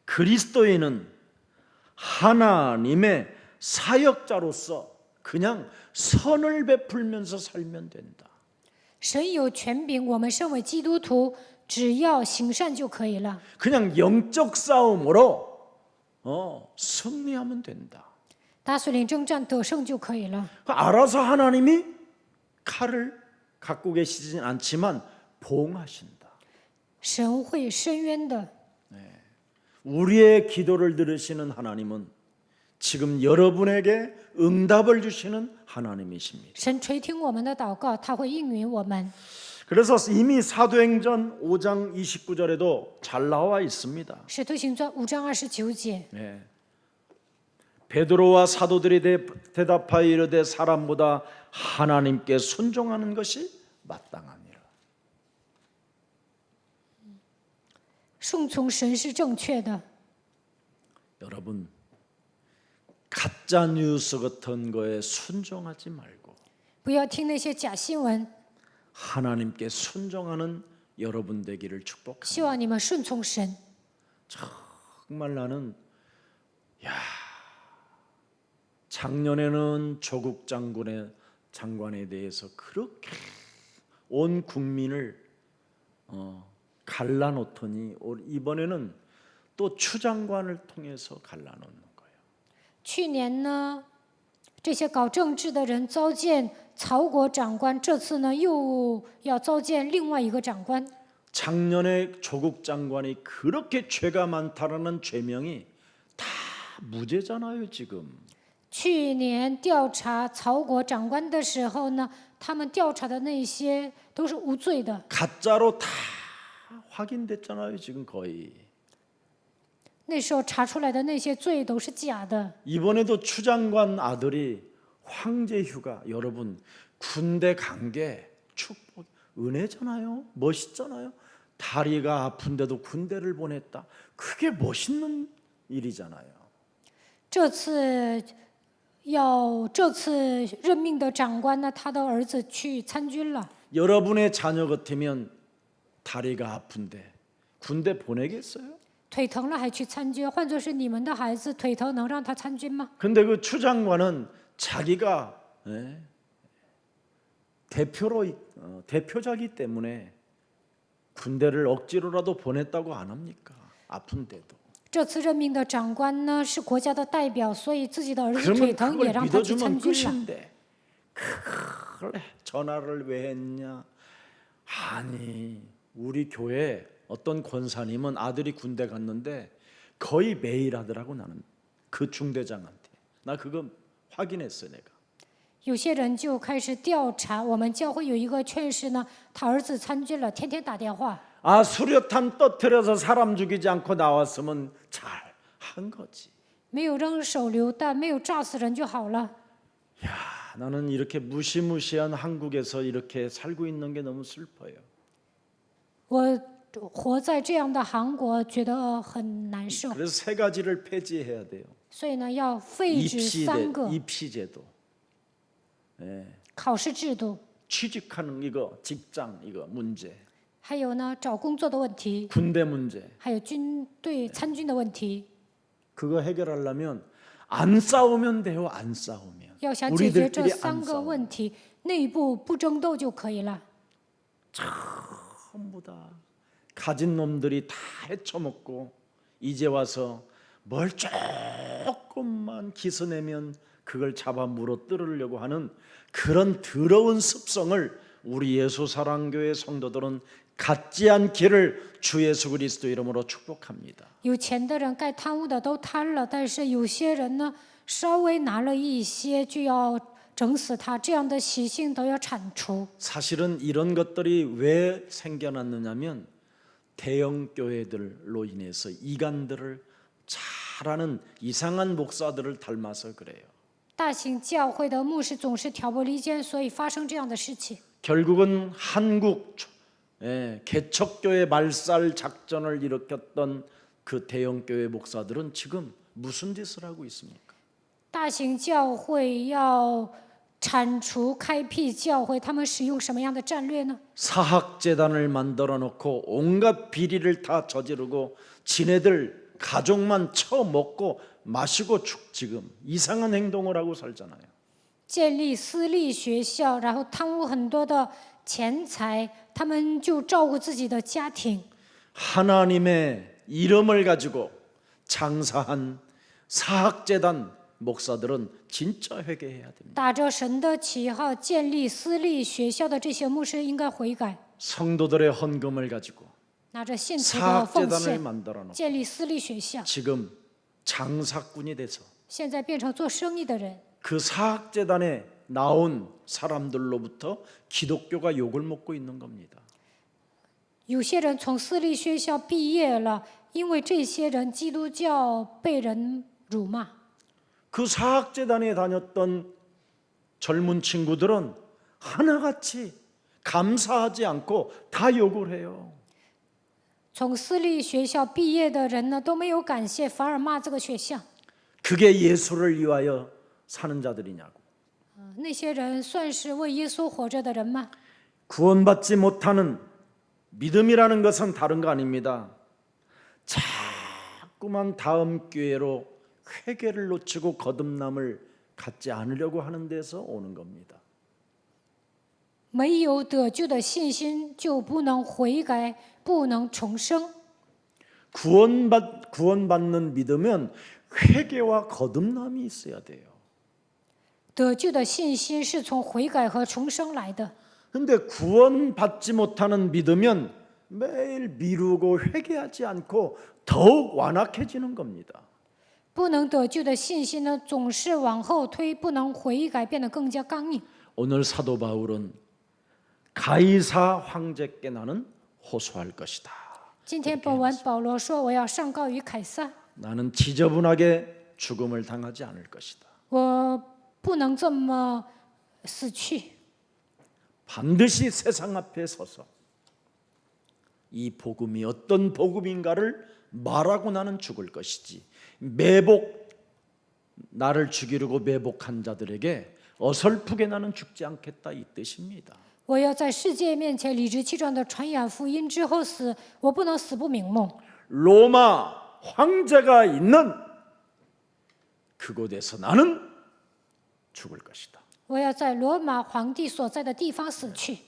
그리스도인은 하나님의 사역자로서 그냥 선을 베풀면서 살면 된다. 神有权柄，我们身为基督徒，只要行善就可以了。 그냥 영적 싸움으로 승리하면 된다. 打属灵征战得胜就可以了。 알아서 하나님이 칼을 갖고 계시진 않지만 보응하신다. 神会伸冤的。 우리의 기도를 들으시는 하나님은 지금 여러분에게 응답을 주시는 하나님이십니다. 神垂听我们的祷告，他会应允我们。 그래서 이미 사도행전 5장 29절에도 잘 나와 있습니다. 使徒行传5章29节， 네. 베드로와 사도들이 대답하여 이르되 사람보다 하나님께 순종하는 것이 마땅하니라. 顺从神是正确的。 여러분 가짜 뉴스 같은 거에 순종하지 말고 不要听那些假新闻。 하나님께 순종하는 여러분 되기를 축복합니다. 希望你们顺从神。 정말 나는 작년에는 조국 장관에 대해서 그렇게 온 국민을 갈라놓더니 이번에는 또 추 장관을 통해서 갈라놓는 거예요. 去年呢，这些搞政治的人召见曹国长官，这次呢又要召见另外一个长官。 작년에 조국 장관이 그렇게 죄가 많다라는 죄명이 다 무죄잖아요 지금. 去年调查曹国长官的时候呢，他们调查的那些都是无罪的。 가짜로 다 확인됐잖아요 지금 거의. 那时候查出来的那些罪都是假的。 이번에도 추 장관 아들이 황제 휴가. 여러분 군대 간 게 축복 은혜잖아요. 멋있잖아요. 다리가 아픈데도 군대를 보냈다. 그게 멋있는 일이잖아요. 这次任命的长官呢，他的儿子去参军了。 여러분의 자녀 같으면 다리가 아픈데 군대 보내겠어요? 腿疼了还去参军，换作是你们的孩子，腿疼能让他参军吗？ 근데 그 추 장관은 자기가 대표자기 때문에 군대를 억지로라도 보냈다고 안 합니까? 아픈데도. 这次任命的长官呢是国家的代表，所以自己的儿子 그러면 腿疼也 그걸 让他去 믿어주면 参军了。 끝인데 그걸 전화를 왜 했냐? 아니 우리 교회 어떤 권사님은 아들이 군대 갔는데 거의 매일 하더라고. 나는 그 중대장한테 나 그거 확인했어 내가. 有些人就开始调查，我们教会有一个劝士呢，他儿子参军了，天天打电话。 아 수류탄 터뜨려서 사람 죽이지 않고 나왔으면 잘한 거지. 没有扔手榴弹，没有炸死人就好了。 야 나는 이렇게 무시무시한 한국에서 이렇게 살고 있는 게 너무 슬퍼요. 我活在这样的韩国，觉得很难受， 그래서 세 가지를 폐지해야 돼요. 所以呢，要废止3个 입시제도, 考试制度， 취직하는 이거, 직장 이거 문제, 还有呢找工作的问题， 군대 문제. 还有军队参军的问题。 그거 해결하려면 안 싸우면 돼요. 안 싸우면. 要想解决这 우리들끼리 안 3个 싸우면. 问题，内部不争斗就可以了。 전부 다 가진 놈들이 다 헤쳐먹고 이제 와서 뭘 조금만 기스내면 그걸 잡아 물어뜯으려고 하는 그런 더러운 습성을 우리 예수사랑교회 성도들은 갖지 않기를 주 예수 그리스도 이름으로 축복합니다. 有钱的人该贪污的都贪了，但是有些人呢，稍微拿了一些就要整死他，这样的习性都要铲除。 사실은 이런 것들이 왜 생겨났느냐면 대형 교회들로 인해서 이간들을 잘하는 이상한 목사들을 닮아서 그래요. 大型教会的牧师总是挑拨离间，所以发生这样的事情。 결국은 한국 개척교회 말살 작전을 일으켰던 그 대형 교회 목사들은 지금 무슨 짓을 하고 있습니까? 大型教会要铲除开辟教会，他们使用什么样的战略呢？ 사학재단을 만들어 놓고 온갖 비리를 다 저지르고 지네들 가족만 처먹고 마시고 지금 이상한 행동을 하고 살잖아요. 建立私立学校，然后贪污很多的钱财，他们就照顾自己的家庭。 하나님의 이름을 가지고 장사한 사학재단 목사들은 진짜 회개해야 됩니다. 打着神的旗号建立私立学校的这些牧师应该悔改， 성도들의 헌금을 가지고 拿着信徒的奉 사학재단을 献 만들어 놓고 建立私立学校， 지금 장사꾼이 돼서 现在变成做生意的人。 그 사학재단에 나온 사람들로부터 기독교가 욕을 먹고 있는 겁니다. 有些人从私立学校毕业了，因为这些人基督教被人辱骂。 그 사학재단에 다녔던 젊은 친구들은 하나같이 감사하지 않고 다 욕을 해요. 从私立学校毕业的人呢，都没有感谢，反而骂这个学校。 그게 예수를 위하여 사는 자들이냐고. 那些人算是为耶稣活着的人吗？ 구원받지 못하는 믿음이라는 것은 다른 거 아닙니다. 자꾸만 다음 기회로 회개를 놓치고 거듭남을 갖지 않으려고 하는 데서 오는 겁니다. 没有得救的信心，就不能悔改，不能重生。 구원받는 믿으면 회개와 거듭남이 있어야 돼요. 得救的信心是从悔改和重生来的。 근데 구원받지 못하는 믿으면 매일 미루고 회개하지 않고 더욱 완악해지는 겁니다. 不能得救的信心呢，总是往后推，不能悔改，变得更加刚硬。 오늘 사도 바울은 가이사 황제께 나는 호소할 것이다. 今天本文保罗说：“我要上告于凯撒， 나는 지저분하게 죽음을 당하지 않을 것이다. 我不能这么死去。 반드시 세상 앞에 서서 이 복음이 어떤 복음인가를 말하고 나는 죽을 것이지 매복 나를 죽이려고 매복한 자들에게 어설프게 나는 죽지 않겠다 이 뜻입니다. 我要在世界面前理直气壮地传扬福音之后死，我不能死不瞑目。 로마 황제가 있는 그곳에서 나는 죽을 것이다. 我要在罗马皇帝所在的地方死去。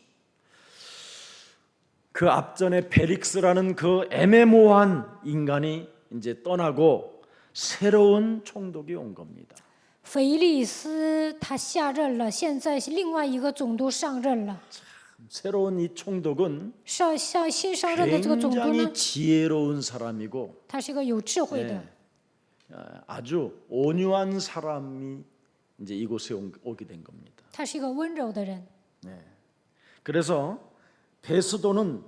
그 앞전에 벨릭스라는 그 애매모호한 인간이 이제 떠나고 새로운 총독이 온 겁니다. 腓利斯他下任了，现在另外一个总督上任了。 새로운 이 총독은 新上任的这个总督呢， 굉장히 지혜로운 사람이고 他是个有智慧的， 아주 온유한 사람이 이제 이곳에 오게 된 겁니다. 他是一个温柔的人。 그래서 베스도는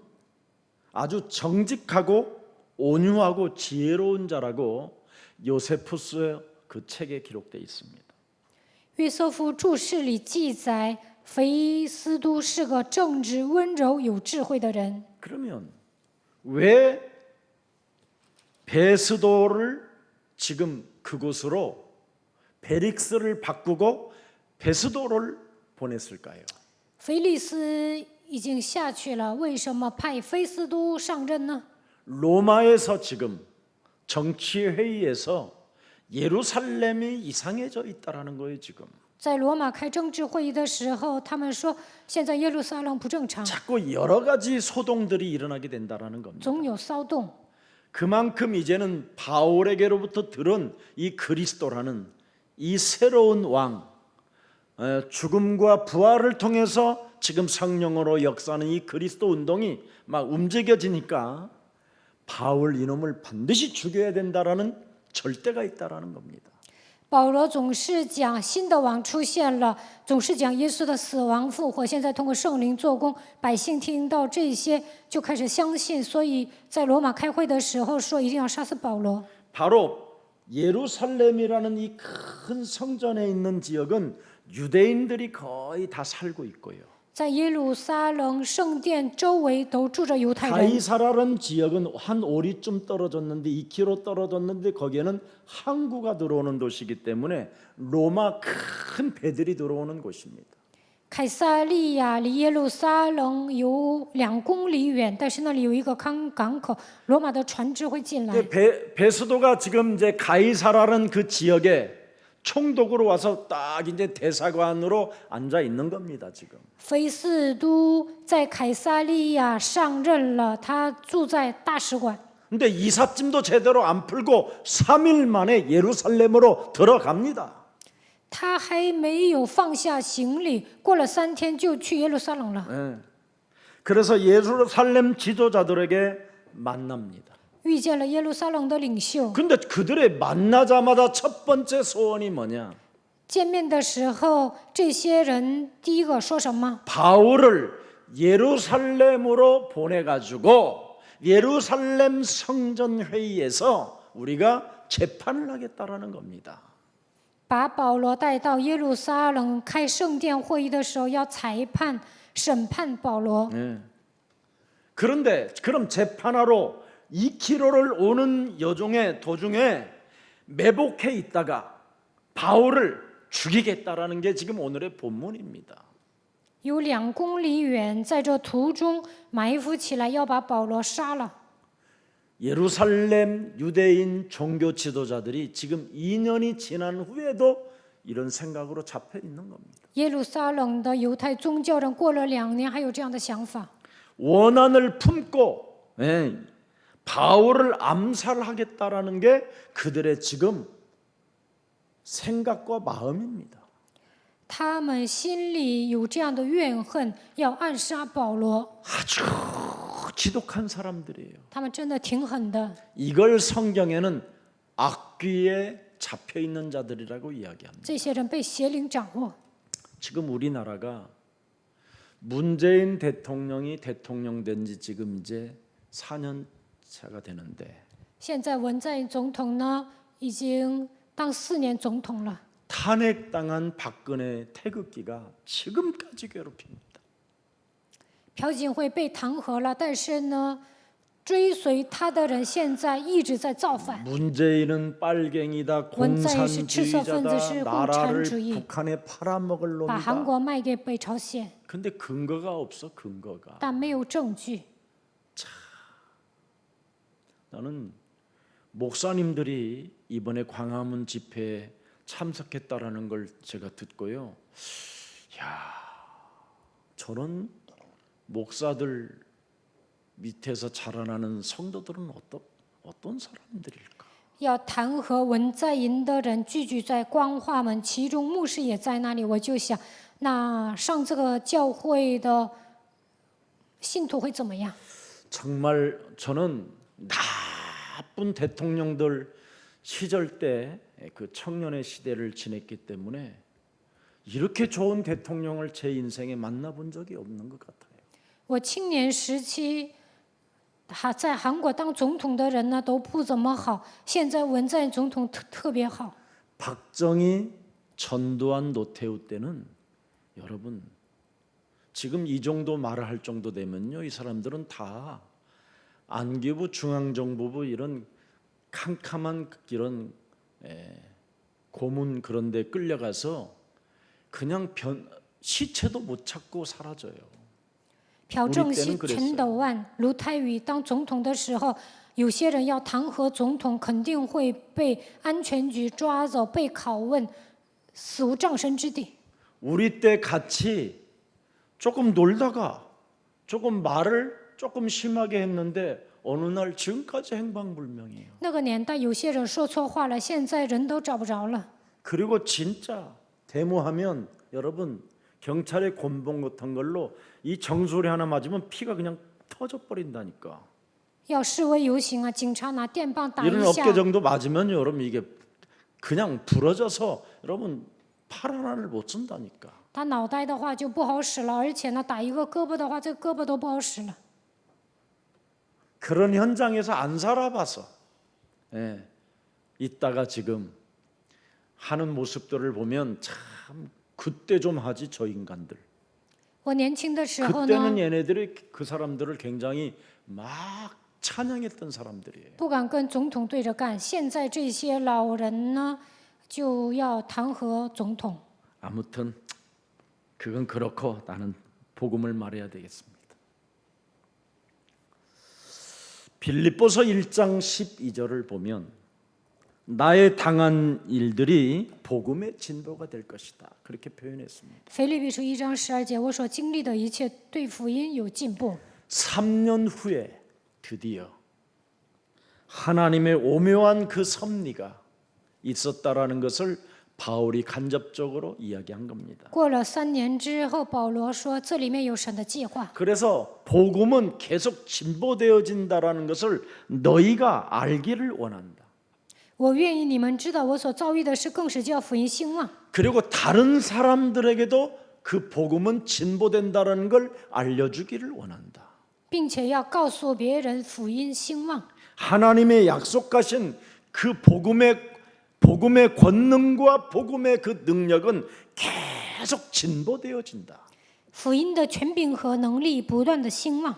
아주 정직하고 온유하고 지혜로운 자라고 요세푸스의 그 책에 기록되어 있습니다. 约瑟夫注释里记载，菲斯都是个正直、温柔、有智慧的人。 그러면 왜 베스도를 지금 그곳으로 베릭스를 바꾸고 베스도를 보냈을까요? 腓利斯已经下去了，为什么派菲斯都上任呢？ 로마에서 지금 정치 회의에서 예루살렘이 이상해져 있다라는 거예요, 지금. 在罗马开政治会议的时候，他们说现在耶路撒冷不正常， 자꾸 여러 가지 소동들이 일어나게 된다라는 겁니다. 总有骚动。 그만큼 이제는 바울에게로부터 들은 이 그리스도라는 이 새로운 왕, 죽음과 부활을 통해서 지금 성령으로 역사하는 이 그리스도 운동이 막 움직여지니까 바울 이놈을 반드시 죽여야 된다라는 절대가 있다라는 겁니다. 保罗总是讲新的王出现了，总是讲耶稣的死亡复活。现在通过圣灵做工，百姓听到这些就开始相信，所以在罗马开会的时候说一定要杀死保罗。 바로 예루살렘이라는 이 큰 성전에 있는 지역은 유대인들이 거의 다 살고 있고요. 在耶路撒冷圣殿周围都住着犹太人。 가이사라는 지역은 한 5리쯤 떨어졌는데 2km 떨어졌는데 거기에는 항구가 들어오는 도시이기 때문에 로마 큰 배들이 들어오는 곳입니다. 凯撒利亚离耶路撒冷有2公里远，但是那里有一个港口，罗马的船只会进来。 베스도가 지금 이제 가이사라는 그 지역에 총독으로 와서 딱 이제 대사관으로 앉아 있는 겁니다, 지금. 菲斯都在凯撒利亚上任了，他住在大使馆。 근데 이삿짐도 제대로 안 풀고 3일 만에 예루살렘으로 들어갑니다. 他还没有放下行李，过了3天就去耶路撒冷了。 예. 그래서 예루살렘 지도자들에게 만납니다. 遇见了耶路撒冷的领袖。 근데 그들의 만나자마자 첫 번째 소원이 뭐냐? 见面的时候，这些人第一个说什么？ 바울을 예루살렘으로 보내가지고 예루살렘 성전 회의에서 우리가 재판을 하겠다라는 겁니다. 把保罗带到耶路撒冷开圣殿会议的时候，要裁判、审判保罗。 예. 그런데 그럼 재판하러 2km를 오는 도중에 매복해 있다가 바울을 죽이겠다라는 게 지금 오늘의 본문입니다. 有2公里远，在这途中埋伏起来，要把保罗杀了。 예루살렘 유대인 종교 지도자들이 지금 2년이 지난 후에도 이런 생각으로 잡혀 있는 겁니다. 耶路撒冷的犹太宗教人过了2年，还有这样的想法， 원한을 품고 바울을 암살하겠다라는 게 그들의 지금 생각과 마음입니다. 他们心里有这样的怨恨，要暗杀保罗。 아주 지독한 사람들이에요. 他们真的挺狠的。 이걸 성경에는 악귀에 잡혀 있는 자들이라고 이야기합니다. 这些人被邪灵掌握。 지금 우리나라가 문재인 대통령이 대통령 된 지 지금 이제 4년 차가 되는데 现在文在寅总统呢，已经当4年总统了。 탄핵당한 박근혜 태극기가 지금까지 괴롭힙니다. 朴槿惠被弹劾了，但是呢，追随他的人现在一直在造反。 문재인은 빨갱이다, 공산주의자다, 나라를 북한에 팔아먹을 把韩 놈이다. 国卖给北朝鲜， 근데 근거가 없어, 근거가. 但没有证据。 나는 목사님들이 이번에 광화문 집회에 참석했다라는 걸 제가 듣고요. 야, 저런 목사들 밑에서 자라나는 성도들은 어떤 사람들일까? 要弹劾文在寅的人聚集在光化门，其中牧师也在那里。我就想，那上这个教会的信徒会怎么样？ 정말 저는 나쁜 대통령들 시절 때 그 청년의 시대를 지냈기 때문에 이렇게 좋은 대통령을 제 인생에 만나본 적이 없는 것 같아요. 我青年时期，在韩国当总统的人呢都不怎么好，现在文在寅总统特别好。 박정희, 전두환, 노태우 때는 여러분 지금 이 정도 말을 할 정도 되면요, 이 사람들은 다 안기부, 중앙정보부 이런 캄캄한 이런 고문 그런 데 끌려가서 그냥 시체도 못 찾고 사라져요. 朴正熙、陈斗万、卢泰愚当总统的时候，有些人要弹劾总统，肯定会被安全局抓走，被拷问，死无葬身之地。 우리 때 같이 조금 놀다가 조금 말을 조금 심하게 했는데 어느 날 지금까지 행방불명이에요. 那个年代有些人说错话了，现在人都找不着了。 그리고 진짜 데모하면 여러분 경찰의 곤봉 같은 걸로 이 정수리 하나 맞으면 피가 그냥 터져 버린다니까. 要示威游行啊，警察拿电棒打 이런 一下 어깨 ， 정도 맞으면 여러분 이게 그냥 부러져서 여러분 팔 하나를 못 쓴다니까. 他脑袋的话就不好使了，而且呢，打一个胳膊的话，这个胳膊都不好使了。 그런 현장에서 안 살아봐서 있다가 지금 하는 모습들을 보면 참 그때 좀 하지 저 인간들. 我年轻的时候呢， 그때는 얘네들이 그 사람들을 굉장히 막 찬양했던 사람들이에요. 不敢跟总统对着干。现在这些老人呢，就要弹劾总统。 아무튼 그건 그렇고 나는 복음을 말해야 되겠습니다. 빌립보서 1장 12절을 보면 나의 당한 일들이 복음의 진보가 될 것이다. 그렇게 표현했습니다. 腓立比书1章12节，我所经历的一切对福音有进步。 3년 후에 드디어 하나님의 오묘한 그 섭리가 있었다라는 것을 바울이 간접적으로 이야기한 겁니다. 过了3年之后，保罗说这里面有神的计划。 그래서 복음은 계속 진보되어진다라는 것을 너희가 알기를 원한다. 我愿意你们知道，我所遭遇的事更是叫福音兴旺。 그리고 다른 사람들에게도 그 복음은 진보된다라는 걸 알려주기를 원한다. 并且要告诉别人福音兴旺。 하나님의 약속하신 그 복음의 권능과 복음의 그 능력은 계속 진보되어진다. 福音的权柄和能力不断的兴旺。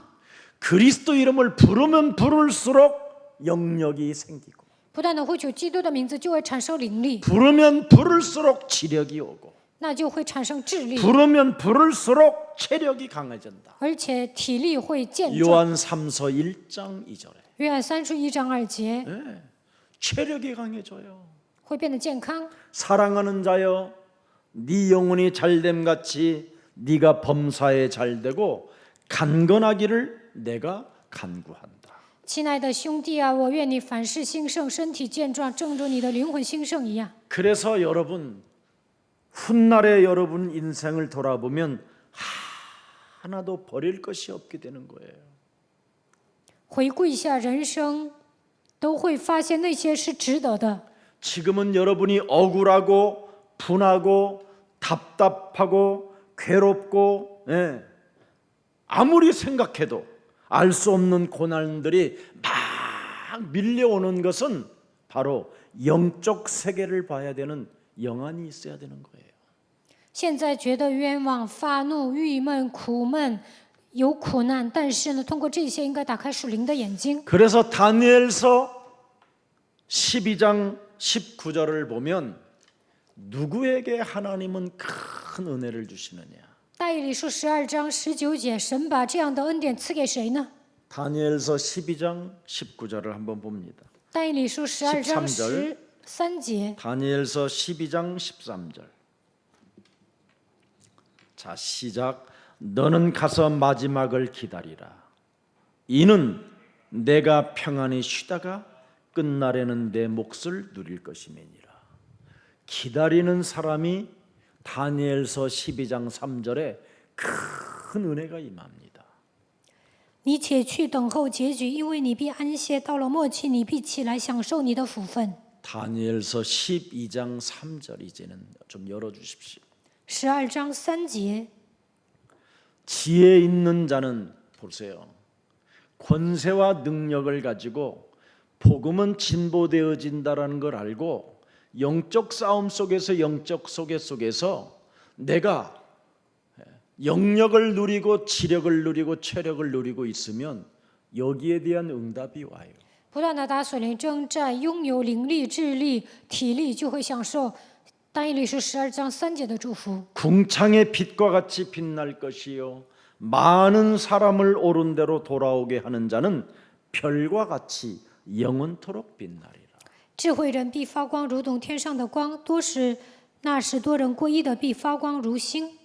그리스도 이름을 부르면 부를수록 영역이 생기고 不断的呼求基督的名字，就会产生灵力， 부르면 부를수록 지력이 오고 那就会产生智力， 부르면 부를수록 체력이 강해진다. 而且体力会健壮。 요한 3서 1장 2절에 约翰31章2节 체력이 강해져요. 会变得健康。 사랑하는 자여, 네 영혼이 잘됨 같이 네가 범사에 잘되고 간건하기를 내가 간구한다. 亲爱的兄弟啊，我愿你凡事兴盛，身体健壮，正如你的灵魂兴盛一样。 그래서 여러분 훗날에 여러분 인생을 돌아보면 하나도 버릴 것이 없게 되는 거예요. 回顾一下人生，都会发现那些是值得的。 지금은 여러분이 억울하고 분하고 답답하고 괴롭고 아무리 생각해도 알 수 없는 고난들이 막 밀려오는 것은 바로 영적 세계를 봐야 되는 영안이 있어야 되는 거예요. 现在觉得冤枉、发怒、郁闷、苦闷，有苦难，但是呢，通过这些应该打开属灵的眼睛。 그래서 다니엘서 12장 19절을 보면 누구에게 하나님은 큰 은혜를 주시느냐? 但以理书12章19节，神把这样的恩典赐给谁呢？ 다니엘서 12장 19절을 한번 봅니다. 但以理书12章 13절 13节， 다니엘서 12장 13절. 자, 시작. 너는 가서 마지막을 기다리라. 이는 내가 평안히 쉬다가 끝날에는 내 몫을 누릴 것임이니라. 기다리는 사람이 다니엘서 12장 3절에 큰 은혜가 임합니다. 你且去等候结局，因为你必安歇，到了末期，你必起来享受你的福分。 다니엘서 12장 3절 이제는 좀 열어주십시오. 12章3节， 지혜 있는 자는 보세요. 권세와 능력을 가지고 복음은 진보되어진다라는 걸 알고 영적 싸움 속에서 영적 소개 속에서 내가 영력을 누리고 지력을 누리고 체력을 누리고 있으면 여기에 대한 응답이 와요. 不断的打属灵征战，拥有灵力、智力、体力，就会享受但以理书12章3节的祝福。 궁창의 빛과 같이 빛날 것이요 많은 사람을 옳은 대로 돌아오게 하는 자는 별과 같이 영원토록 빛나리라. 智慧人必发光，如同天上的光；那时多人归一的必发光如星。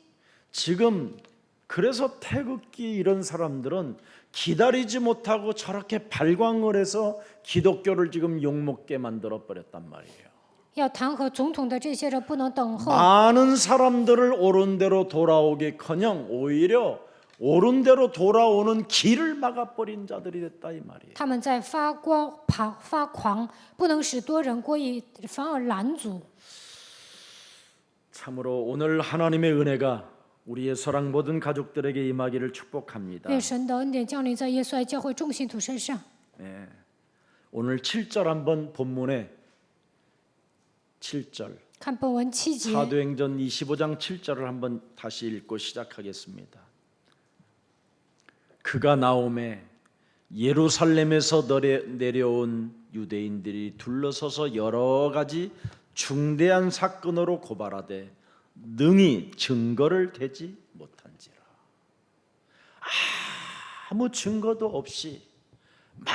지금 그래서 태극기 이런 사람들은 기다리지 못하고 저렇게 발광을 해서 기독교를 지금 욕먹게 만들어 버렸단 말이에요. 要弹劾总统的这些人不能等候， 많은 사람들을 옳은 대로 돌아오기커녕 오히려 옳은 대로 돌아오는 길을 막아버린 자들이 됐다 이 말이에요. 他们在发狂，不能使多人归一，反而拦阻。 참으로 오늘 하나님의 은혜가 우리의 사랑 모든 가족들에게 임하기를 축복합니다. 愿神的恩典降临在耶稣爱教会众信徒身上。 오늘 7절 한번 본문에 7절 看本文7节， 사도행전 25장 7절을 한번 다시 읽고 시작하겠습니다. 그가 나오매 예루살렘에서 내려온 유대인들이 둘러서서 여러 가지 중대한 사건으로 고발하되 능히 증거를 대지 못한지라. 아무 증거도 없이 막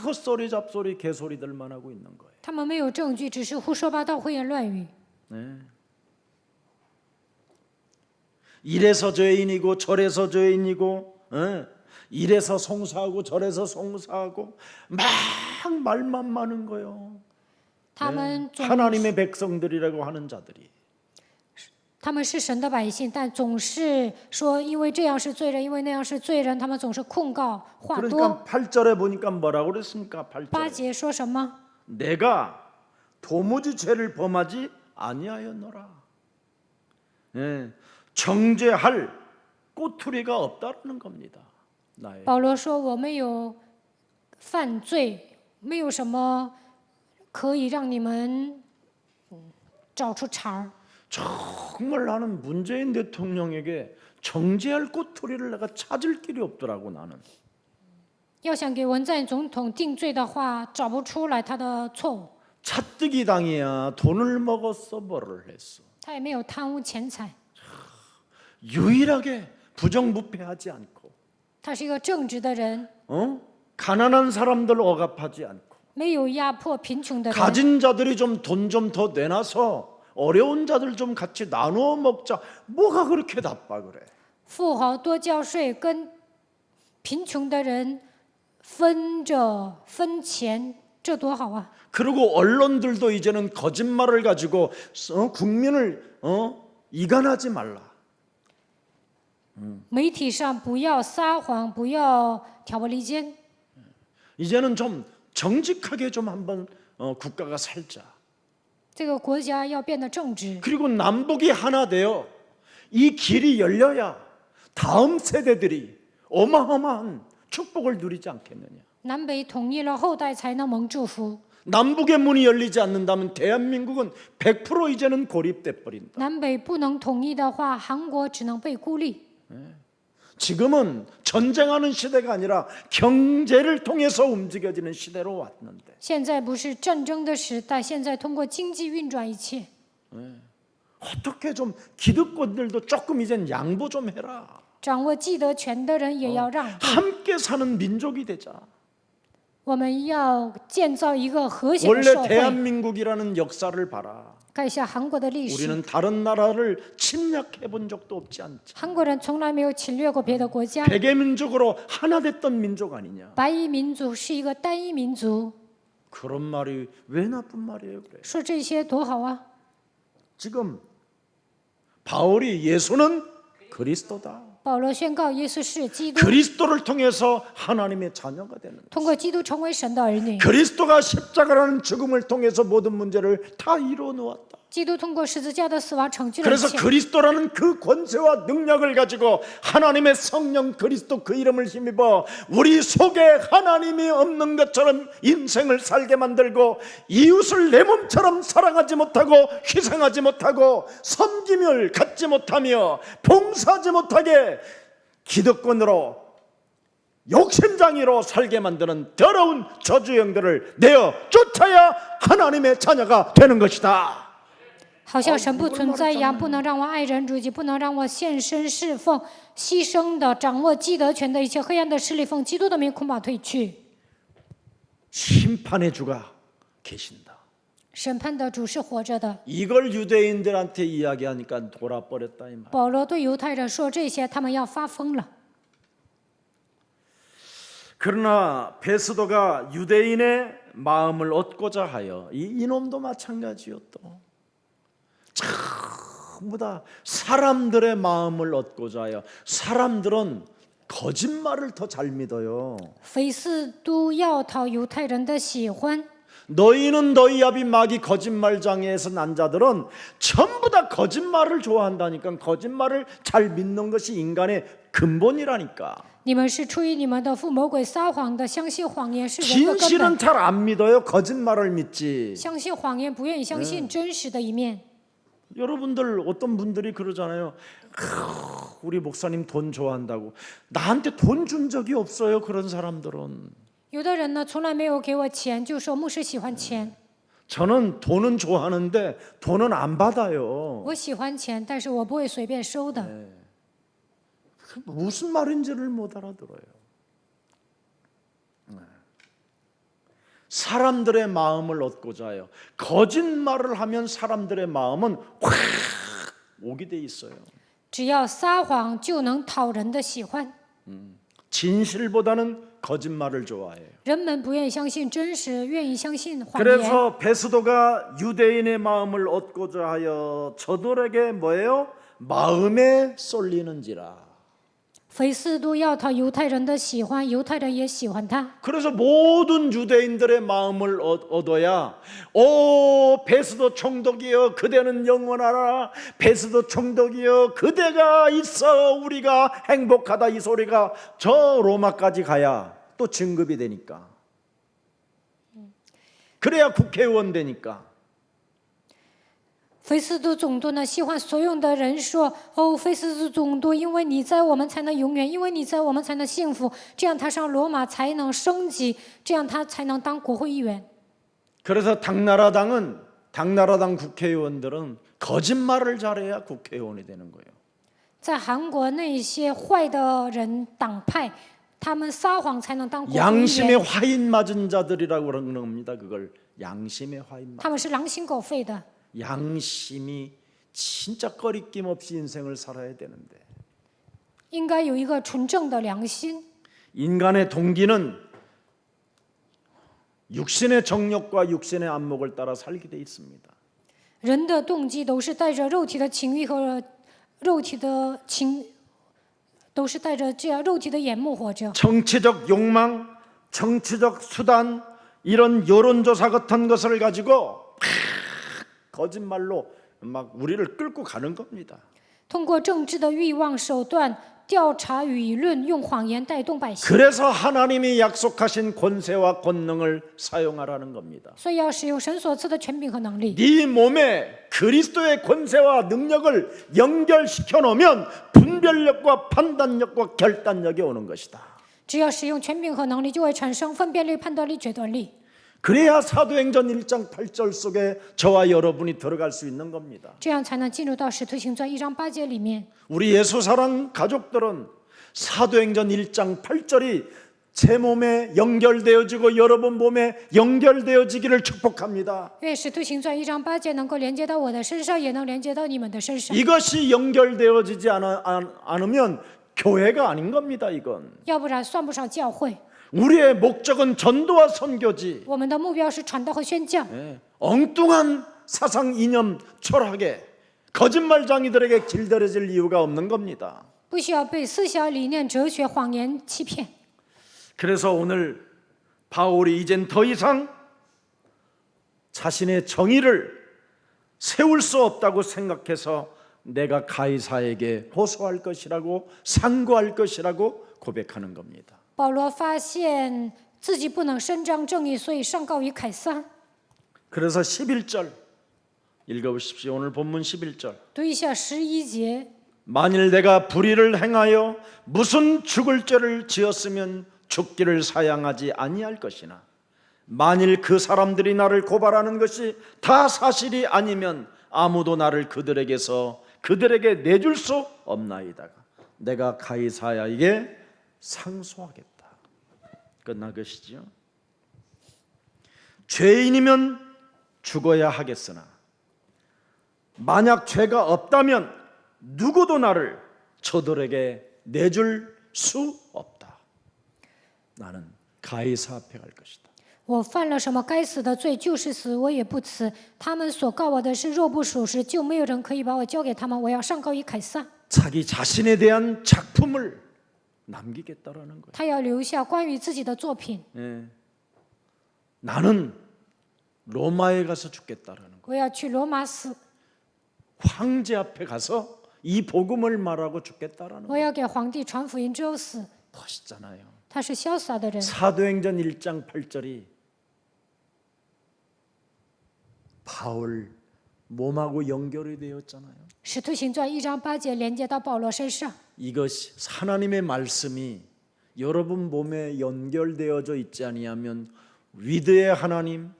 헛소리 잡소리 개소리들만 하고 있는 거예요. 他们没有证据，只是胡说八道、胡言乱语。 이래서 죄인이고 저래서 죄인이고 이래서 송사하고 저래서 송사하고 막 말만 많은 거예요. 他们总 하나님의 백성들이라고 하는 자들이 他们是神的百姓，但总是说因为这样是罪人，因为那样是罪人，他们总是控告话多。 그러니까 8절에 보니까 뭐라고 그랬습니까? 8 8절에 节说什么？ 내가 도무지 죄를 범하지 아니하였노라. 정죄할 꼬투리가 없다는 겁니다. 나의 保罗说：“我没有犯罪，没有什么可以让你们找出茬儿。 정말 나는 문재인 대통령에게 정죄할 꼬투리를 내가 찾을 길이 없더라고 나는. 要想给文在寅总统定罪的话，找不出来他的错误。 차뜨기 당이야. 돈을 먹었어, 뭐를 했어. 他也没有贪污钱财， 유일하게 부정부패하지 않고, 他是一个正直的人， 가난한 사람들 억압하지 않고, 没有压迫贫穷的人。 가진 자들이 좀 돈 좀 더 내놔서 어려운 자들 좀 같이 나누어 먹자. 뭐가 그렇게 나빠 그래? 富豪多交税，跟贫穷的人分钱，这多好啊！ 그리고 언론들도 이제는 거짓말을 가지고 국민을 이간하지 말라. 媒体上不要撒谎，不要挑拨离间， 이제는 좀 정직하게 좀 한번 국가가 살자. 这个国家要变得正直。 그리고 남북이 하나 되어 이 길이 열려야 다음 세대들이 어마어마한 축복을 누리지 않겠느냐. 南北统一了，后代才能蒙祝福。 남북의 문이 열리지 않는다면 대한민국은 100% 이제는 고립돼 버린다. 南北不能统一的话，韩国只能被孤立。 지금은 전쟁하는 시대가 아니라 경제를 통해서 움직여지는 시대로 왔는데 现在不是战争的时代，现在通过经济运转一切。 어떻게 좀 기득권들도 조금 이젠 양보 좀 해라. 掌握既得权的人也要让步。 함께 사는 민족이 되자. 我们要建造一个和谐的 원래 社会。 대한민국이라는 역사를 봐라. 看一下韩国的历史， 우리는 다른 나라를 침략해 본 적도 없지 않지. 韩国人从来没有侵略过别的国家。 백의 민족으로 하나 됐던 민족 아니냐. 白衣民族是一个单一民族， 그런 말이 왜 나쁜 말이에요, 그래? 说这些多好啊！ 지금 바울이 예수는 그리스도다. 保罗宣告耶稣是基督， 그리스도를 통해서 하나님의 자녀가 되는. 通过基督成为神的儿女。 그리스도가 십자가라는 죽음을 통해서 모든 문제를 다 이루어 놓았다. 基督通过十字架的死亡成就了一 그래서 切。 그리스도라는 그 권세와 능력을 가지고 하나님의 성령 그리스도 그 이름을 힘입어 우리 속에 하나님이 없는 것처럼 인생을 살게 만들고 이웃을 내 몸처럼 사랑하지 못하고 희생하지 못하고 섬김을 갖지 못하며 봉사하지 못하게 기득권으로 욕심장이로 살게 만드는 더러운 저주 영들을 내어 쫓아야 하나님의 자녀가 되는 것이다. 好像神不存在一样，不能让我爱人如己，不能让我献身侍奉、牺牲的、掌握既得权的一切黑暗的势力，奉基督的名恐怕退去。 심판의 주가 계신다. 审判的主是活着的。 이걸 유대인들한테 이야기하니까 돌아버렸다 이 말. 保罗对犹太人说这些，他们要发疯了。 그러나 베스도가 유대인의 마음을 얻고자 하여 이놈도 마찬가지요 또 전부 다 사람들의 마음을 얻고자 하여 사람들은 거짓말을 더 잘 믿어요. 菲斯都要讨犹太人的喜欢。 너희는 너희 아비 마귀 거짓말장애에서 난 자들은 전부 다 거짓말을 좋아한다니까. 거짓말을 잘 믿는 것이 인간의 근본이라니까. 你们是出于你们的父魔鬼撒谎的，相信谎言是人的根 진실은 本。 잘 안 믿어요. 거짓말을 믿지. 相信谎言，不愿意相信真实的一面。 여러분들 어떤 분들이 그러잖아요. 우리 목사님 돈 좋아한다고. 나한테 돈 준 적이 없어요. 그런 사람들은. 有的人呢，从来没有给我钱，就说牧师喜欢钱。 저는 돈은 좋아하는데 돈은 안 받아요. 我喜欢钱，但是我不会随便收的。 무슨 말인지를 못 알아들어요. 사람들의 마음을 얻고자 해요. 거짓말을 하면 사람들의 마음은 확 오게 돼 있어요. 只要撒谎就能讨人的喜欢。 진실보다는 거짓말을 좋아해요. 人们不愿意相信真实，愿意相信谎言。 그래서 베스도가 유대인의 마음을 얻고자 하여 저들에게 뭐예요? 마음에 쏠리는지라. 菲斯都要讨犹太人的喜欢，犹太人也喜欢他。 그래서 모든 유대인들의 마음을 얻어야 오 베스도 총독이여 그대는 영원하라. 베스도 총독이여 그대가 있어 우리가 행복하다. 이 소리가 저 로마까지 가야 또 진급이 되니까. 그래야 국회의원 되니까. 菲斯都总督呢喜欢所有的人说：“哦，菲斯都总督，因为你在，我们才能永远；因为你在，我们才能幸福。这样他上罗马才能升级，这样他才能当国会议员。” 그래서 당나라당 국회의원들은 거짓말을 잘해야 국회의원이 되는 거예요. 在韩国那些坏的人党派，他们撒谎才能当国会议 양심의 员， 화인 맞은 자들이라고 그러는 겁니다. 그걸 양심의 화인 맞은. 他们是狼心狗肺的。 양심이 진짜 꺼리낌 없이 인생을 살아야 되는데 应该有一个纯正的良心。 인간의 동기는 육신의 정욕과 육신의 안목을 따라 살게 돼 있습니다. 人的动机都是带着肉体的情欲和肉体的情，都是带着这样肉体的眼目活着。 정치적 욕망, 정치적 수단 이런 여론조사 같은 것을 가지고 거짓말로 막 우리를 끌고 가는 겁니다. 通过政治的欲望手段调查舆论，用谎言带动百姓。 그래서 하나님이 약속하신 권세와 권능을 사용하라는 겁니다. 所以要使用神所赐的权柄和能力。 네 몸에 그리스도의 권세와 능력을 연결시켜 놓으면 분별력과 판단력과 결단력이 오는 것이다. 只要使用权柄和能力，就会产生分辨力、判断力、决断力。 그래야 사도행전 1장 8절 속에 저와 여러분이 들어갈 수 있는 겁니다. 这样才能进入到使徒行传1章8节里面。 우리 예수사랑 가족들은 사도행전 1장 8절이 제 몸에 연결되어지고 여러분 몸에 연결되어지기를 축복합니다. 愿使徒行传1章8节能够连接到我的身上，也能连接到你们的身上。 이것이 연결되어지지 않으면 교회가 아닌 겁니다. 이건 要不然算不上教会。 우리의 목적은 전도와 선교지. 我们的目标是传道和宣教。 엉뚱한 사상 이념 철학에 거짓말장이들에게 길들여질 이유가 없는 겁니다. 不需要被思想理念、哲学、谎言欺骗。 그래서 오늘 바울이 이젠 더 이상 자신의 정의를 세울 수 없다고 생각해서 내가 가이사에게 호소할 것이라고 상고할 것이라고 고백하는 겁니다. 保罗发现自己不能伸张正义，所以上告于凯撒。 그래서 11절 읽어보십시오. 오늘 본문 11절. 读一下11节。 만일 내가 불의를 행하여 무슨 죽을 죄를 지었으면 죽기를 사양하지 아니할 것이나 만일 그 사람들이 나를 고발하는 것이 다 사실이 아니면 아무도 나를 그들에게 내줄 수 없나이다. 내가 가이사야에게 상소하겠다. 끝난 것이지요. 죄인이면 죽어야 하겠으나 만약 죄가 없다면 누구도 나를 저들에게 내줄 수 없다. 나는 가이사 앞에 갈 것이다. 我犯了什么该死的罪，就是死，我也不辞。他们所告我的事，若不属实，就没有人可以把我交给他们。我要上告于凯撒。 자기 자신에 대한 작품을 남기겠다라는 거예요. 他要留下关于自己的作品。 나는 로마에 가서 죽겠다라는 거예요. 我要去罗马死， 황제 앞에 가서 이 복음을 말하고 죽겠다라는 我要给皇帝传福音，只有死。 멋있잖아요. 他是潇洒的人。 사도행전 1장 8절이 바울 몸하고 연결이 되었잖아요. 使徒行传1章8节连接到保罗身上。 이것이 하나님의 말씀이 여러분 몸에 연결되어져 있지 아니하면 위드의 하나님,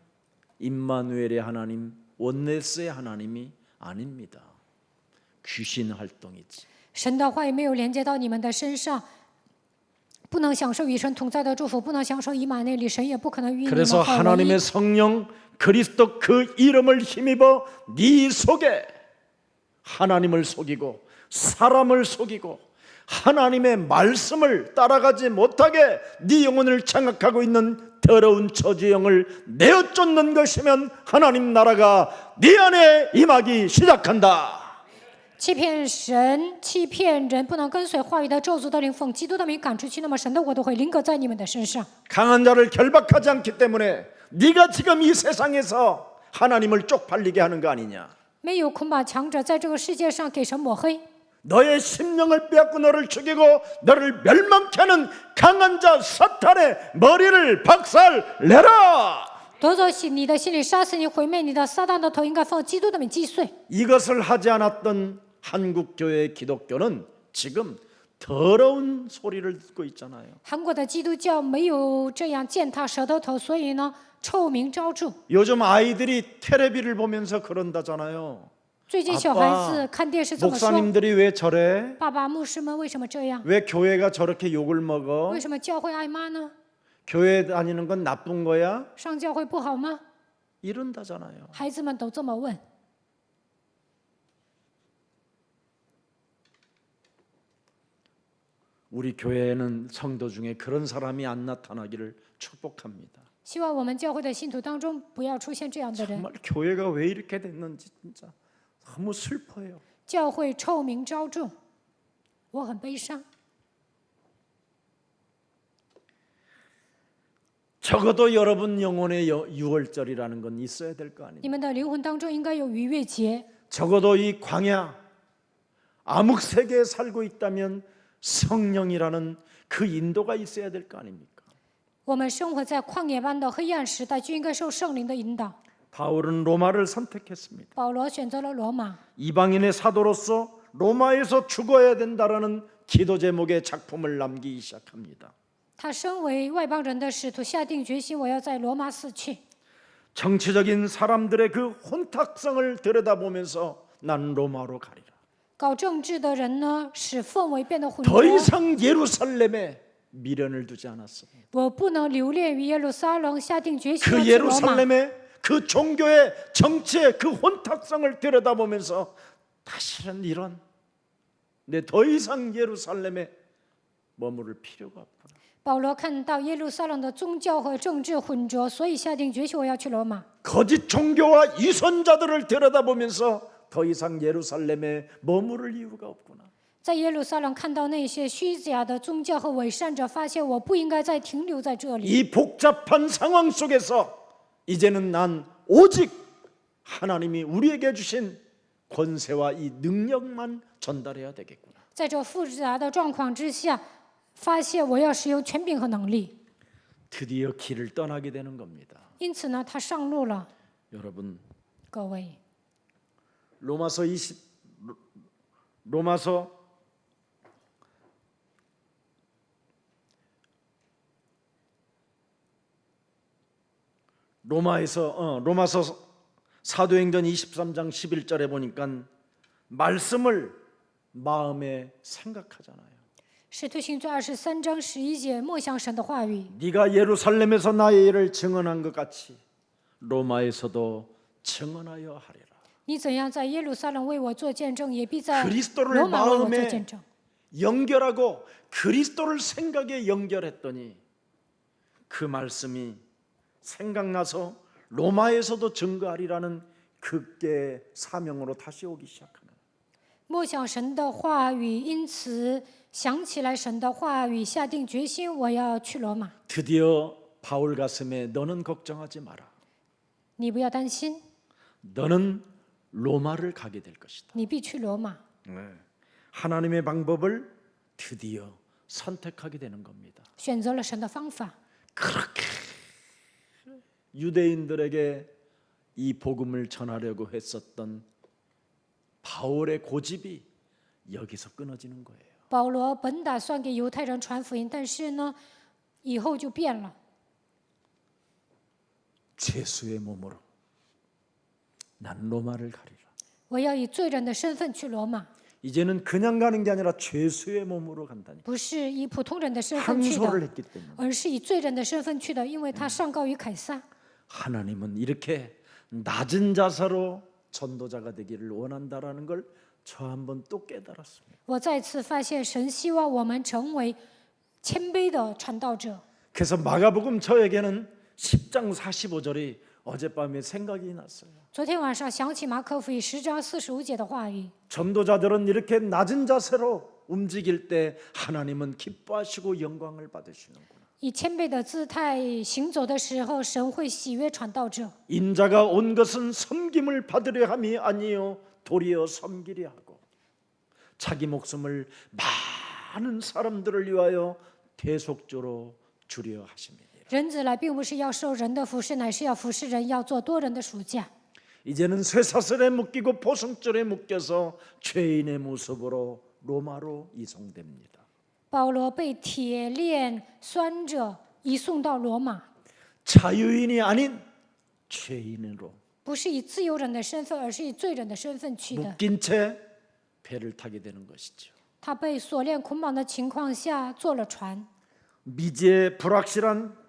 임마누엘의 하나님, 원네스의 하나님이 아닙니다. 귀신 활동이지. 神的话语没有连接到你们的身上，不能享受与神同在的祝福，不能享受以马内利，神也不可能与你们 그래서 合为一。 하나님의 성령 그리스도 그 이름을 힘입어 네 속에 하나님을 속이고 사람을 속이고 하나님의 말씀을 따라가지 못하게 네 영혼을 장악하고 있는 더러운 저주영을 내어 쫓는 것이면 하나님 나라가 네 안에 임하기 시작한다. 欺骗神、欺骗人，不能跟随话语的咒诅的灵，奉基督的名赶出去，那么神的国都会临格在你们的身上。 강한 자를 결박하지 않기 때문에 네가 지금 이 세상에서 하나님을 쪽팔리게 하는 거 아니냐. 没有捆绑强者在这个世界上给神抹黑， 너의 심령을 빼앗고 너를 죽이고 너를 멸망케 하는 강한 자 사탄의 머리를 박살내라. 夺走你的心里，杀死你，毁灭你的撒旦的头，应该奉基督的名击碎。 이것을 하지 않았던 한국 교회의 기독교는 지금 더러운 소리를 듣고 있잖아요. 韩国的基督教没有这样践踏舌头头，所以呢，臭名昭著。 요즘 아이들이 테레비를 보면서 그런다잖아요. 最近小孩子看电视这么说： 목사님들이 왜 저래? 爸爸、牧师们为什么这样？ 왜 교회가 저렇게 욕을 먹어? 为什么教会挨骂呢？ 교회 다니는 건 나쁜 거야? 上教会不好吗？ 이런다잖아요. 孩子们都这么问。 우리 교회에는 성도 중에 그런 사람이 안 나타나기를 축복합니다. 希望我们教会的信徒当中不要出现这样的人。 정말 교회가 왜 이렇게 됐는지 진짜 너무 슬퍼요. 教会臭名昭著，我很悲伤。 적어도 여러분 영혼의 유월절이라는 건 있어야 될 거 아닙니까? 你们的灵魂当中应该有逾越节。 적어도 이 광야 암흑 세계에 살고 있다면 성령이라는 그 인도가 있어야 될 거 아닙니까? 我们生活在旷野般的黑暗时代，就应该受圣灵的引导。 바울은 로마를 선택했습니다. 保罗选择了罗马， 이방인의 사도로서 로마에서 죽어야 된다라는 기도 제목의 작품을 남기기 시작합니다. 他身为外邦人的使徒，下定决心，我要在罗马死去。 정치적인 사람들의 그 혼탁성을 들여다보면서 난 로마로 가리라. 搞政治的人呢，使氛围变得混 더 浊。 이상 예루살렘에 미련을 두지 않았습니다. 我不能留恋于耶路撒冷，下定决心 그 要去罗马。 예루살렘의 그 종교의 정치의 그 혼탁성을 들여다보면서 다시는 이런 내 더 이상 예루살렘에 머무를 필요가 없구나. 保罗看到耶路撒冷的宗教和政治混浊，所以下定决心我要去罗马。 거짓 종교와 이선자들을 들여다보면서 더 이상 예루살렘에 머무를 이유가 없구나. 在耶路撒冷看到那些虚假的宗教和伪善者，发现我不应该再停留在这里。 이 복잡한 상황 속에서 이제는 난 오직 하나님이 우리에게 주신 권세와 이 능력만 전달해야 되겠구나. 在这复杂的状况之下，发现我要使用权柄和能力。 드디어 길을 떠나게 되는 겁니다. 因此呢，他上路了。 여러분 各位， 로마서 로마서 사도행전 23장 11절에 보니까 말씀을 마음에 생각하잖아요. 使徒行传23章11节，默想神的话语。 네가 예루살렘에서 나의 일을 증언한 것 같이 로마에서도 증언하여 하리라. 你怎样在耶路撒冷为我做见证，也必在 그리스도를 罗马为我做 마음에 见证。 연결하고 그리스도를 생각에 연결했더니 그 말씀이 생각나서 로마에서도 증거하리라는 그의 사명으로 다시 오기 시작하는. 默想神的话语，因此想起来神的话语，下定决心我要去罗马。 드디어 바울 가슴에 너는 걱정하지 마라. 你不要担心， 너는 로마를 가게 될 것이다. 你必去罗马。 하나님의 방법을 드디어 선택하게 되는 겁니다. 选择了神的方法。 그렇게 유대인들에게 이 복음을 전하려고 했었던 바울의 고집이 여기서 끊어지는 거예요. 保罗本打算给犹太人传福音，但是呢，以后就变了。 죄수의 몸으로 난 로마를 가리라. 我要以罪人的身份去罗马， 이제는 그냥 가는 게 아니라 죄수의 몸으로 간다니. 不是以普通人的身份去 항소를 的， 했기 때문에 而是以罪人的身份去的，因为他上告于凯撒。 하나님은 이렇게 낮은 자세로 전도자가 되기를 원한다라는 걸 저 한번 또 깨달았습니다. 我再次发现，神希望我们成为谦卑的传道者。 그래서 마가복음 저에게는 10장 45절이 어젯밤에 생각이 났어요. 昨天晚上想起马可福音10章45节的话语， 전도자들은 이렇게 낮은 자세로 움직일 때 하나님은 기뻐하시고 영광을 받으시는구나. 以谦卑的姿态行走的时候，神会喜悦传道者。 인자가 온 것은 섬김을 받으려 함이 아니요 도리어 섬기려 하고 자기 목숨을 많은 사람들을 위하여 대속조로 주려 하심이니라. 人子来并不是要受人的服侍，乃是要服侍人，要做多人的属下。 이제는 쇠사슬에 묶이고 포승줄에 묶여서 죄인의 모습으로 로마로 이송됩니다. 保罗被铁链拴着，移送到罗马， 자유인이 아닌 죄인으로 不是以自由人的身份，而是以罪人的身份去的。 묶인 채 배를 타게 되는 것이죠. 他被锁链捆绑的情况下坐了船， 미지의 불확실한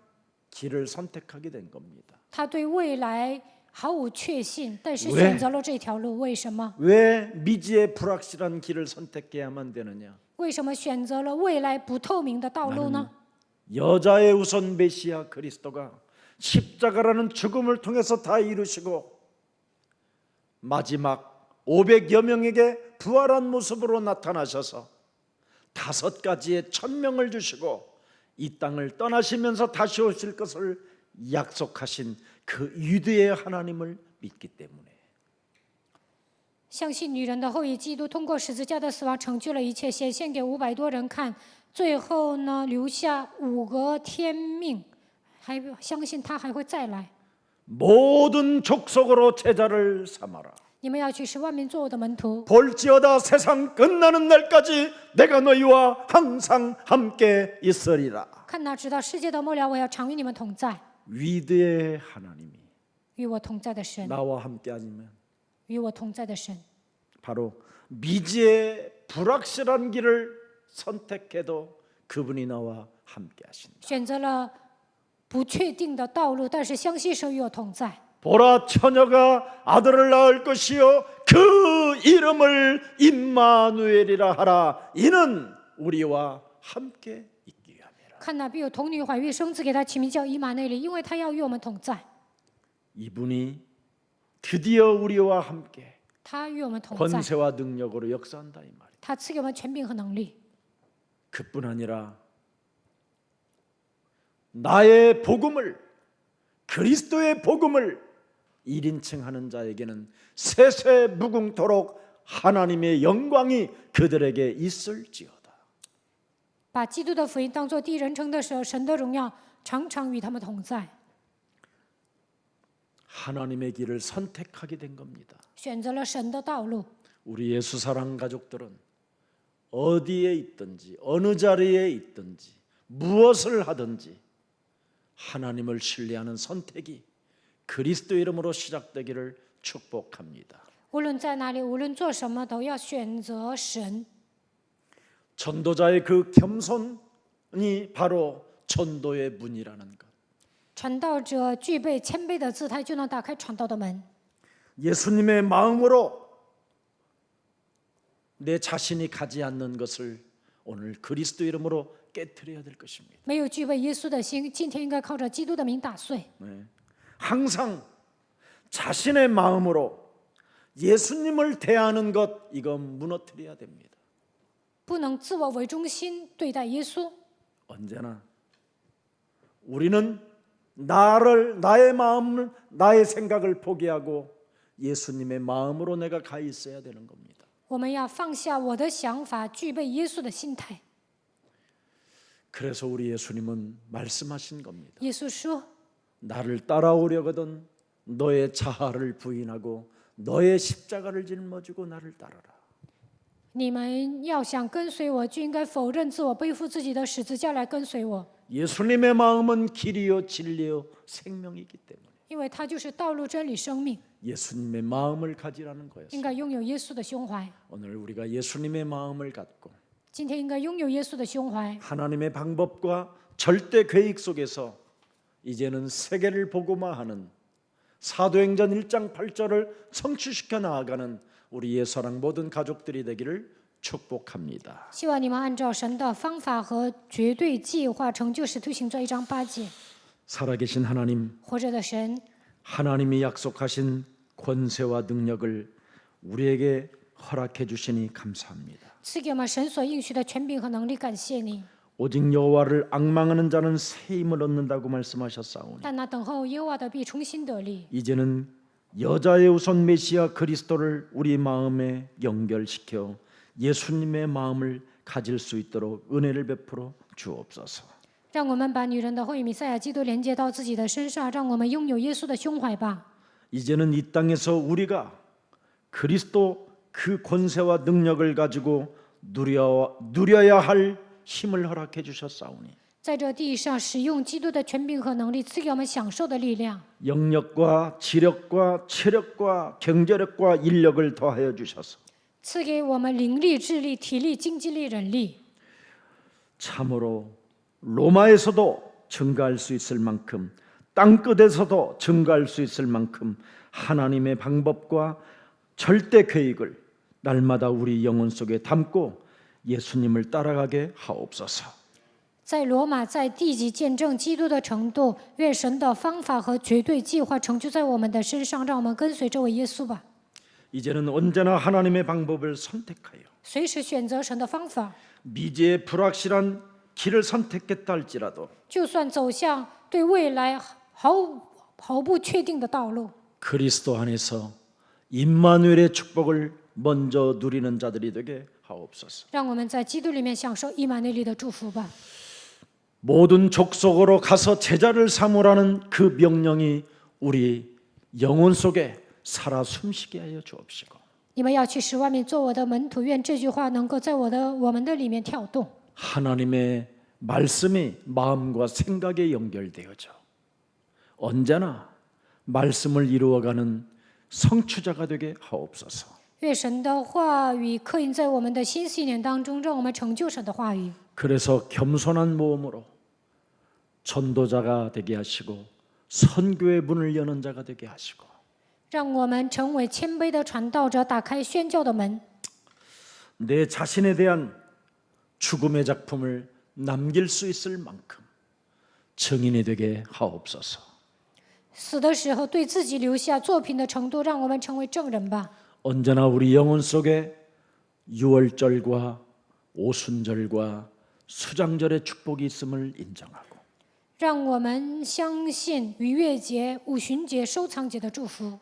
길을 선택하게 된 겁니다. 他对未来毫无确信，但是 왜 选择了这条路。为什么？ 왜 미지의 불확실한 길을 선택해야만 되느냐? 为什么选择了未来不透明的道路呢？ 여자의 우선 메시아 그리스도가 십자가라는 죽음을 통해서 다 이루시고 마지막 500여 명에게 부활한 모습으로 나타나셔서 5가지의 천명을 주시고 이 땅을 떠나시면서 다시 오실 것을 약속하신 그 위대의 하나님을 믿기 때문에 相信女人的后裔基督通过十字架的死亡成就了一切，显现给500多人看。最后呢，留下5个天命，还相信他还会再来。 모든 족속으로 제자를 삼아라. 你们要去使万民做我的门徒。 볼지어다 세상 끝나는 날까지 내가 너희와 항상 함께 있으리라. 看哪，直到世界的末了，我要常与你们同在。 위대의 하나님이 与我同在的神， 나와 함께 아니면 与我同在的神， 바로 미지의 불확실한 길을 선택해도 그분이 나와 함께 하신다. 选择了不确定的道路，但是相信神与我同在。 보라 처녀가 아들을 낳을 것이요 그 이름을 임마누엘이라 하라. 이는 우리와 함께 있기 위함이라. 看哪，必有童女怀孕生子，给他起名叫以马内利，因为他要与我们同在。 이분이 드디어 우리와 함께 他与我们同在， 권세와 능력으로 역사한다 이 말이에요. 他赐给我们权柄和能力。 그뿐 아니라 나의 복음을 그리스도의 복음을 1인칭 하는 자에게는 세세 무궁토록 하나님의 영광이 그들에게 있을지어다. 把基督的福音当作第一人称的时候，神的荣耀常常与他们同在。 하나님의 길을 선택하게 된 겁니다. 选择了神的道路。 우리 예수 사랑 가족들은 어디에 있든지 어느 자리에 있든지 무엇을 하든지 하나님을 신뢰하는 선택이 그리스도 이름으로 시작되기를 축복합니다. 无论在哪里，无论做什么，都要选择神。 전도자의 그 겸손이 바로 전도의 문이라는 것. 传道者具备谦卑的姿态，就能打开传道的门。 예수님의 마음으로 내 자신이 가지 않는 것을 오늘 그리스도 이름으로 깨트려야 될 것입니다. 没有具备耶稣的心，今天应该靠着基督的名打碎。 네. 항상 자신의 마음으로 예수님을 대하는 것 이건 무너뜨려야 됩니다. 不能自我为中心对待耶稣。 언제나 우리는 나의 마음을 나의 생각을 포기하고 예수님의 마음으로 내가 가 있어야 되는 겁니다. 我们要放下我的想法，具备耶稣的心态。 그래서 우리 예수님은 말씀하신 겁니다. 耶稣说： 나를 따라오려거든 너의 자아를 부인하고 너의 십자가를 짊어지고 나를 따르라. 你们要想跟随我，就应该否认自我，背负自己的十字架来跟随我。 예수님의 마음은 길이요 진리요 생명이기 때문에 因为他就是道路、真理、生命， 예수님의 마음을 가지라는 应 거였어요. 该拥有耶稣的胸怀。 오늘 우리가 예수님의 마음을 갖고 今天应该拥有耶稣的胸怀， 하나님의 방법과 절대 계획 속에서 이제는 세계를 복음화하는 사도행전 1장 8절을 성취시켜 나아가는 우리 예사랑 모든 가족들이 되기를 축복합니다. 希望你们按照神的方法和绝对计划，成就使徒行传1章8节。 살아계신 하나님, 活着的神， 하나님이 약속하신 권세와 능력을 우리에게 허락해 주시니 감사합니다. 赐给我们神所应许的权柄和能力，感谢你。 오직 여호와를 앙망하는 자는 새 힘을 얻는다고 말씀하셨사오니 但那等候耶和华的必重新得力。 이제는 여자의 우선 메시아 그리스도를 우리 마음에 연결시켜 예수님의 마음을 가질 수 있도록 은혜를 베풀어 주옵소서. 让我们把女人的后裔弥赛亚基督连接到自己的身上，让我们拥有耶稣的胸怀吧。 이제는 이 땅에서 우리가 그리스도 그 권세와 능력을 가지고 누려야 할 힘을 허락해 주셨사오니 在这地上使用基督的权柄和能力，赐给我们享受的力量， 영력과 지력과 체력과 경제력과 인력을 더하여 주셔서 赐给我们灵力、智力、体力、经济力、人力， 참으로 로마에서도 증가할 수 있을 만큼 땅끝에서도 증가할 수 있을 만큼 하나님의 방법과 절대 계획을 날마다 우리 영혼 속에 담고 예수님을 따라가게 하옵소서. 在罗马，在地级见证基督的程度，愿神的方法和绝对计划成就在我们的身上，让我们跟随这位耶稣吧。 이제는 언제나 하나님의 방법을 선택하여 随时选择神的方法， 미지의 불확실한 길을 선택했다 할지라도 就算走向对未来毫不确定的道路， 그리스도 안에서 임마누엘의 축복을 먼저 누리는 자들이 되게 하옵소서. 让我们在基督里面享受以马内利的祝福吧。 모든 족속으로 가서 제자를 삼으라는 그 명령이 우리 영혼 속에 살아 숨쉬게 하여 주옵시고 你们要去使外面做我的门徒，愿这句话能够在我们的里面跳动。 하나님의 말씀이 마음과 생각에 연결되어져 언제나 말씀을 이루어가는 성취자가 되게 하옵소서. 愿神的话语刻印在我们的心信念当中，让我们成就神的话语。 그래서 겸손한 모험으로 전도자가 되게 하시고 선교의 문을 여는 자가 되게 하시고 让我们成为谦卑的传道者，打开宣教的门， 내 자신에 대한 죽음의 작품을 남길 수 있을 만큼 증인이 되게 하옵소서. 死的时候对自己留下作品的程度，让我们成为证人吧。 언제나 우리 영혼 속에 유월절과 오순절과 수장절의 축복이 있음을 인정하고 让我们相信逾越节、五旬节、收藏节的祝福，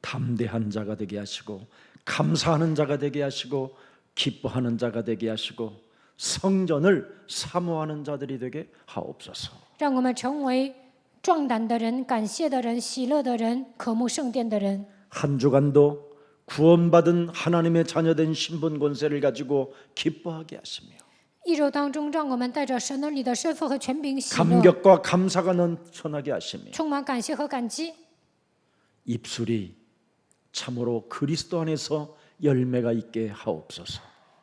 담대한 자가 되게 하시고 감사하는 자가 되게 하시고 기뻐하는 자가 되게 하시고 성전을 사모하는 자들이 되게 하옵소서. 让我们成为壮胆的人、感谢的人、喜乐的人、渴慕圣殿的人。 한 주간도 구원받은 하나님의 자녀된 신분 권세를 가지고 기뻐하게 하시며 一周当中，让我们带着神儿女的身份和权柄喜乐， 감격과 감사가 넘쳐나게 하시며 充满感谢和感激， 입술이 참으로 그리스도 안에서 열매가 있게 하옵소서.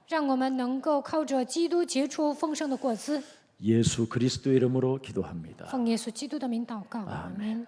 让我们能够靠着基督结出丰盛的果子。 예수 그리스도 이름으로 기도합니다. 奉耶稣基督的名祷告，阿门。